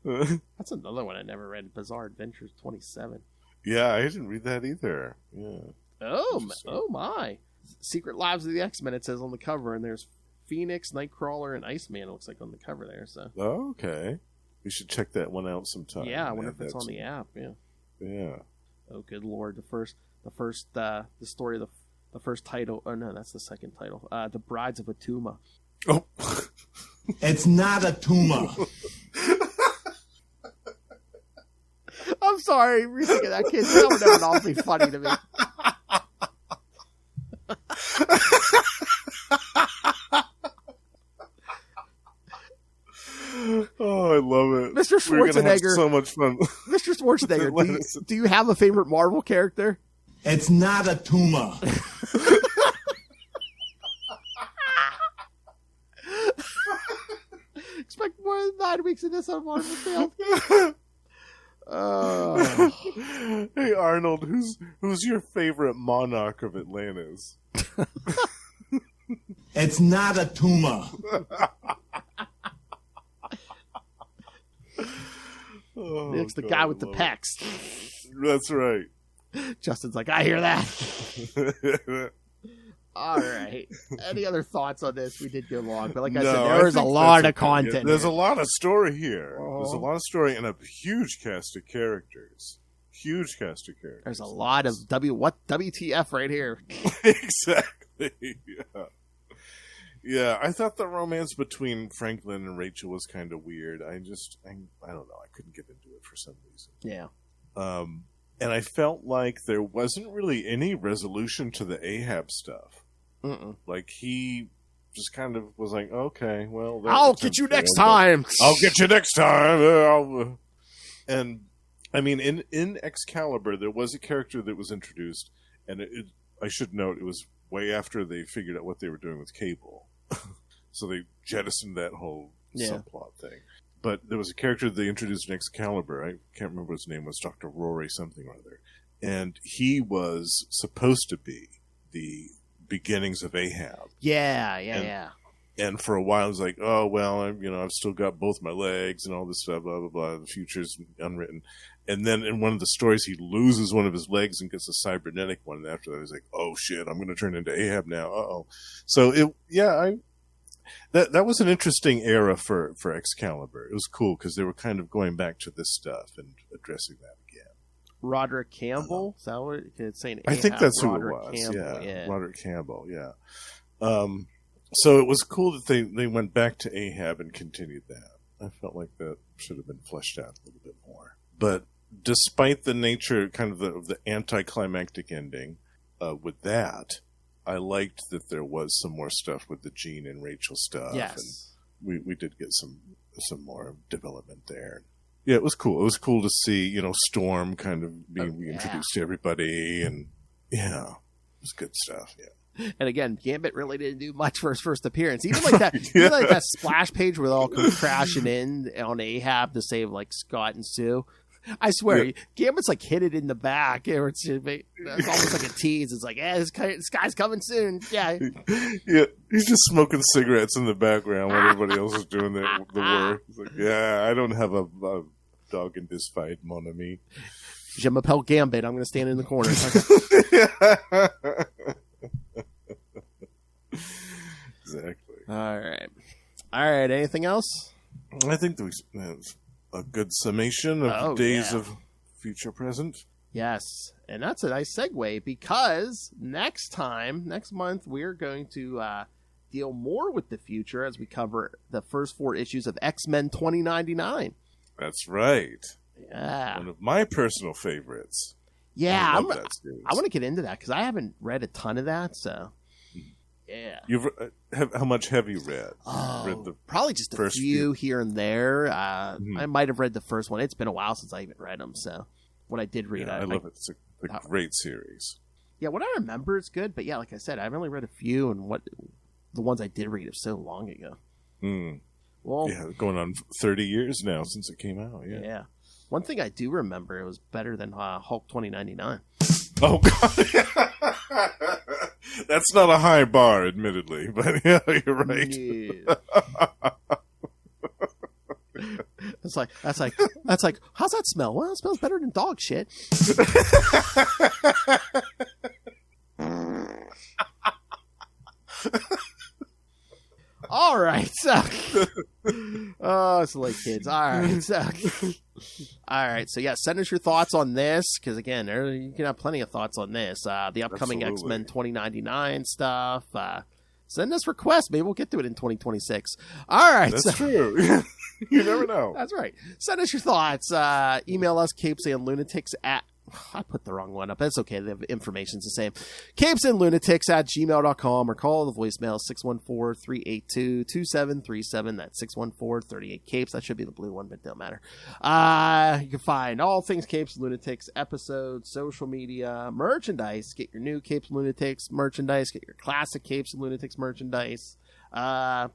That's another one I never read, Bizarre Adventures 27. Yeah, I didn't read that either. Yeah. Oh my. Secret Lives of the X-Men, it says on the cover, and there's Phoenix, Nightcrawler, and Iceman, it looks like on the cover there. So. Oh, okay. We should check that one out sometime. Yeah, I wonder if it's on the app. Yeah. Yeah. Oh, good Lord! The story of the first title. Oh no, that's the second title. The Brides of Atuma. Oh. It's not a tumor. I'm sorry, rethinking that kid. That would never all be funny to me. Oh, I love it. Mr. Schwarzenegger. We're gonna have so much fun. Mr. Schwarzenegger, do you have a favorite Marvel character? It's not a tumor. Expect more than 9 weeks of this on Marvel Tales. Hey, Arnold, who's your favorite monarch of Atlantis? It's not a tumor. It's the guy with the pecs. That's right. Justin's like, I hear that. All right. Any other thoughts on this? We did go long, but like I said, there was a lot of content. There's a lot of story here. There's a lot of story and a huge cast of characters. Huge cast of characters. There's a lot of WTF right here. Exactly. Yeah. Yeah, I thought the romance between Franklin and Rachel was kind of weird. I don't know. I couldn't get into it for some reason. Yeah. And I felt like there wasn't really any resolution to the Ahab stuff. Mm-mm. Like, he just kind of was like, okay, well... I'll get you next time! I'll get you next time! And, I mean, in Excalibur, there was a character that was introduced, and I should note, it was way after they figured out what they were doing with Cable. So they jettisoned that whole subplot thing. But there was a character they introduced in Excalibur. I can't remember what his name was, Dr. Rory something or other. And he was supposed to be the beginnings of Ahab. Yeah. And for a while, it was like, oh, well, I've still got both my legs and all this stuff, blah, blah, blah. The future's unwritten. And then in one of the stories, he loses one of his legs and gets a cybernetic one. And after that, he's like, oh, shit, I'm going to turn into Ahab now. Uh-oh. So, that was an interesting era for Excalibur. It was cool because they were kind of going back to this stuff and addressing that again. Roderick Campbell? Is that what it's saying? I think that's who it was. Campbell, yeah, Roderick Campbell, yeah. So it was cool that they went back to Ahab and continued that. I felt like that should have been fleshed out a little bit more. But despite the nature, kind of the anticlimactic ending with that, I liked that there was some more stuff with the Jean and Rachel stuff. Yes. And we did get some more development there. Yeah, it was cool. It was cool to see, Storm kind of being reintroduced to everybody. And Yeah, it's good stuff. Yeah. And again, Gambit really didn't do much for his first appearance. Even like that, even like that splash page where they all come crashing in on Ahab to save like Scott and Sue. I swear, Gambit's like hit it in the back. It's almost like a tease. It's like, this guy's coming soon. Yeah, he's just smoking cigarettes in the background while everybody else is doing the work. It's like, I don't have a dog in this fight, mon ami. Je m'appelle Gambit. I'm going to stand in the corner. Exactly. All right. Anything else? I think that was a good summation of days of future present. Yes, and that's a nice segue because next month, we're going to deal more with the future as we cover the first 4 issues of X-Men 2099. That's right. Yeah. One of my personal favorites. Yeah, I I want to get into that because I haven't read a ton of that, so yeah. How much have you read? Probably just a few here and there. I might have read the first one. It's been a while since I even read them, so what I did read, I love it. It's a great series. Yeah, what I remember is good, but yeah, like I said, I've only read a few, and the ones I did read are so long ago. Well, going on 30 years now since it came out. Yeah. One thing I do remember, it was better than Hulk 2099. Oh, God. That's not a high bar, admittedly, but yeah, you're right. Yeah. That's like, how's that smell? Well, it smells better than dog shit. All right. So, silly kids. All right. So yeah, send us your thoughts on this because again, you can have plenty of thoughts on this. The upcoming X-Men 2099 stuff. Send us requests. Maybe we'll get to it in 2026. All right. That's true. You never know. That's right. Send us your thoughts. Email us CapesandLunatics at. I put the wrong one up. That's okay. The information's the same. CapesandLunatics@gmail.com or call the voicemail 614-382-2737. That's 614-38-CAPES. That should be the blue one, but it don't matter. You can find all things Capes and Lunatics, episodes, social media, merchandise. Get your new Capes and Lunatics merchandise. Get your classic Capes and Lunatics merchandise. And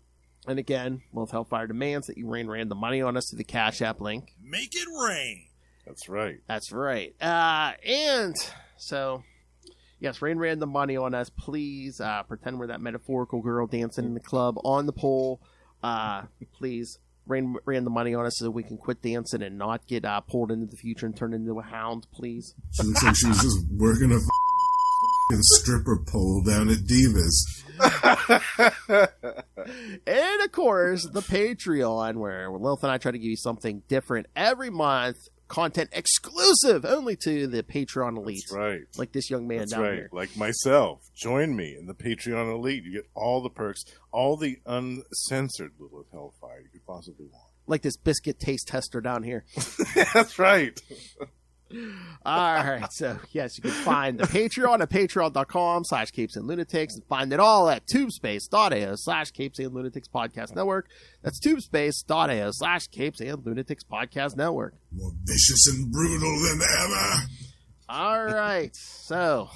again, well, if Hellfire demands that you rain random money on us to the Cash App link. Make it rain. That's right. That's right. And so, yes, rain random money on us. Please pretend we're that metaphorical girl dancing in the club on the pole. Please rain the money on us so we can quit dancing and not get pulled into the future and turn into a hound, please. She looks like she's just working a stripper pole down at Divas. And, of course, the Patreon, where Lilith and I try to give you something different every month. Content exclusive only to the Patreon elite. That's right. Like this young man down here. Like myself. Join me in the Patreon elite. You get all the perks, all the uncensored Lilith Hellfire you could possibly want. Like this biscuit taste tester down here. That's right. All right. So, yes, you can find the Patreon at patreon.com/CapesandLunatics and find it all at tubespace.ao/CapesandLunatics Podcast Network. That's tubespace.ao/CapesandLunatics Podcast Network. More vicious and brutal than ever. All right. So,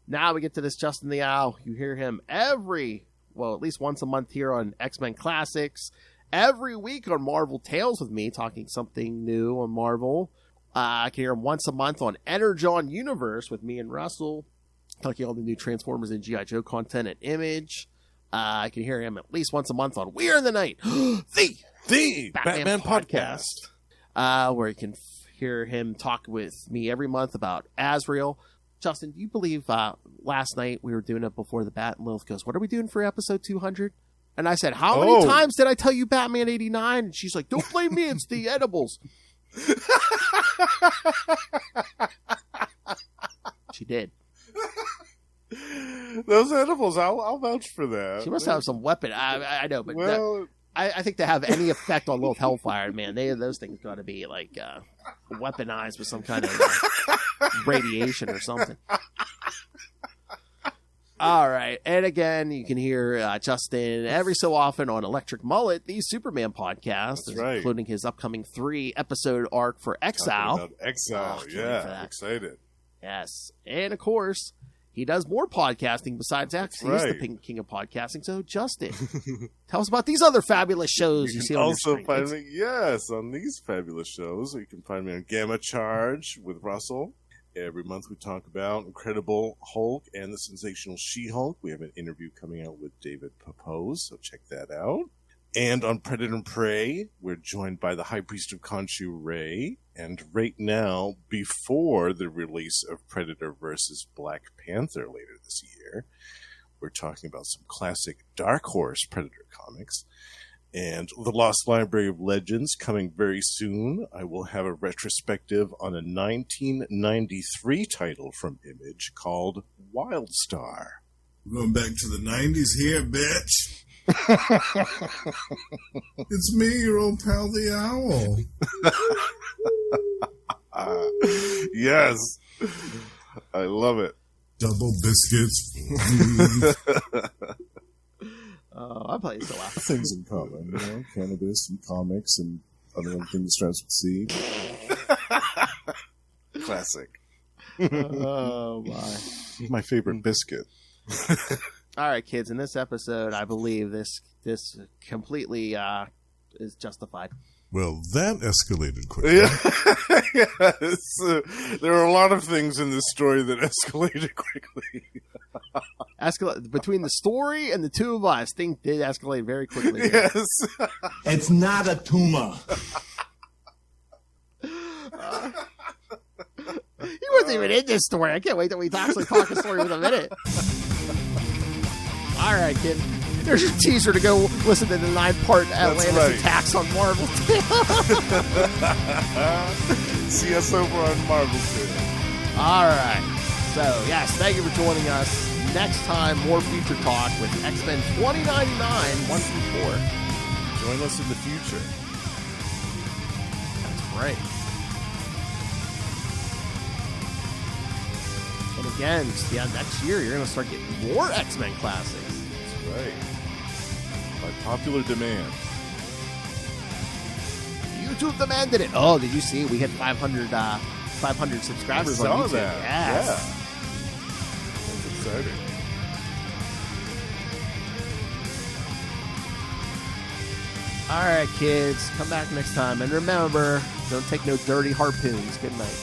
now we get to this Justin the Owl. You hear him at least once a month here on X-Men Classics. Every week on Marvel Tales with me, talking something new on Marvel. I can hear him once a month on Energon Universe with me and Russell, talking all the new Transformers and G.I. Joe content and Image. I can hear him at least once a month on We Are in the Night, the Batman podcast. Where you can hear him talk with me every month about Azrael. Justin, do you believe last night we were doing it before the Bat, and Lilith goes, "What are we doing for episode 200?" And I said, "How many times did I tell you Batman 89?" And she's like, "Don't blame me, it's the edibles." She did. Those edibles, I'll vouch for that. She must have some weapon. I know, but I think to have any effect on Lilith Hellfire, man, those things got to be like weaponized with some kind of radiation or something. All right. And again, you can hear Justin every so often on Electric Mullet, the Superman podcast, including his upcoming 3-episode arc for Exile. Exile, yeah. Excited. Yes. And of course, he does more podcasting besides X. He's the king of podcasting. So, Justin, tell us about these other fabulous shows you see on your screen. You can also find me, on these fabulous shows. You can find me on Gamma Charge with Russell. Every month we talk about Incredible Hulk and the Sensational She-Hulk. We have an interview coming out with David Papose, so check that out. And on Predator and Prey, we're joined by the High Priest of Khonshu, Ray. And right now, before the release of Predator vs. Black Panther later this year, we're talking about some classic Dark Horse Predator comics. And The Lost Library of Legends coming very soon. I will have a retrospective on a 1993 title from Image called Wildstar. We're going back to the 90s here, bitch. It's me, your old pal, the Owl. Yes. I love it. Double biscuits. I'm probably still laughing. Things in common, cannabis and comics and other things that starts with C. Classic. Oh, my. My favorite biscuit. All right, kids. In this episode, I believe this completely is justified. Well, that escalated quickly. Yes. There are a lot of things in this story that escalated quickly. Between the story and the two of us, things did escalate very quickly. Yes. It's not a tumor. He wasn't even in this story. I can't wait till we actually talk the story in a minute. All right, kid. There's your teaser to go listen to the 9-part Atlantis attacks on Marvel. See us over on Marvel too. All right. So, yes, thank you for joining us. Next time, more future talk with X-Men 2099, 1 through 4. Join us in the future. That's right. And again, next year, you're going to start getting more X-Men classics. That's right. By popular demand. YouTube demanded it. Oh, did you see? We hit 500 subscribers on YouTube. That. Yes. Yeah. That's exciting. All right, kids. Come back next time. And remember, don't take no dirty harpoons. Good night.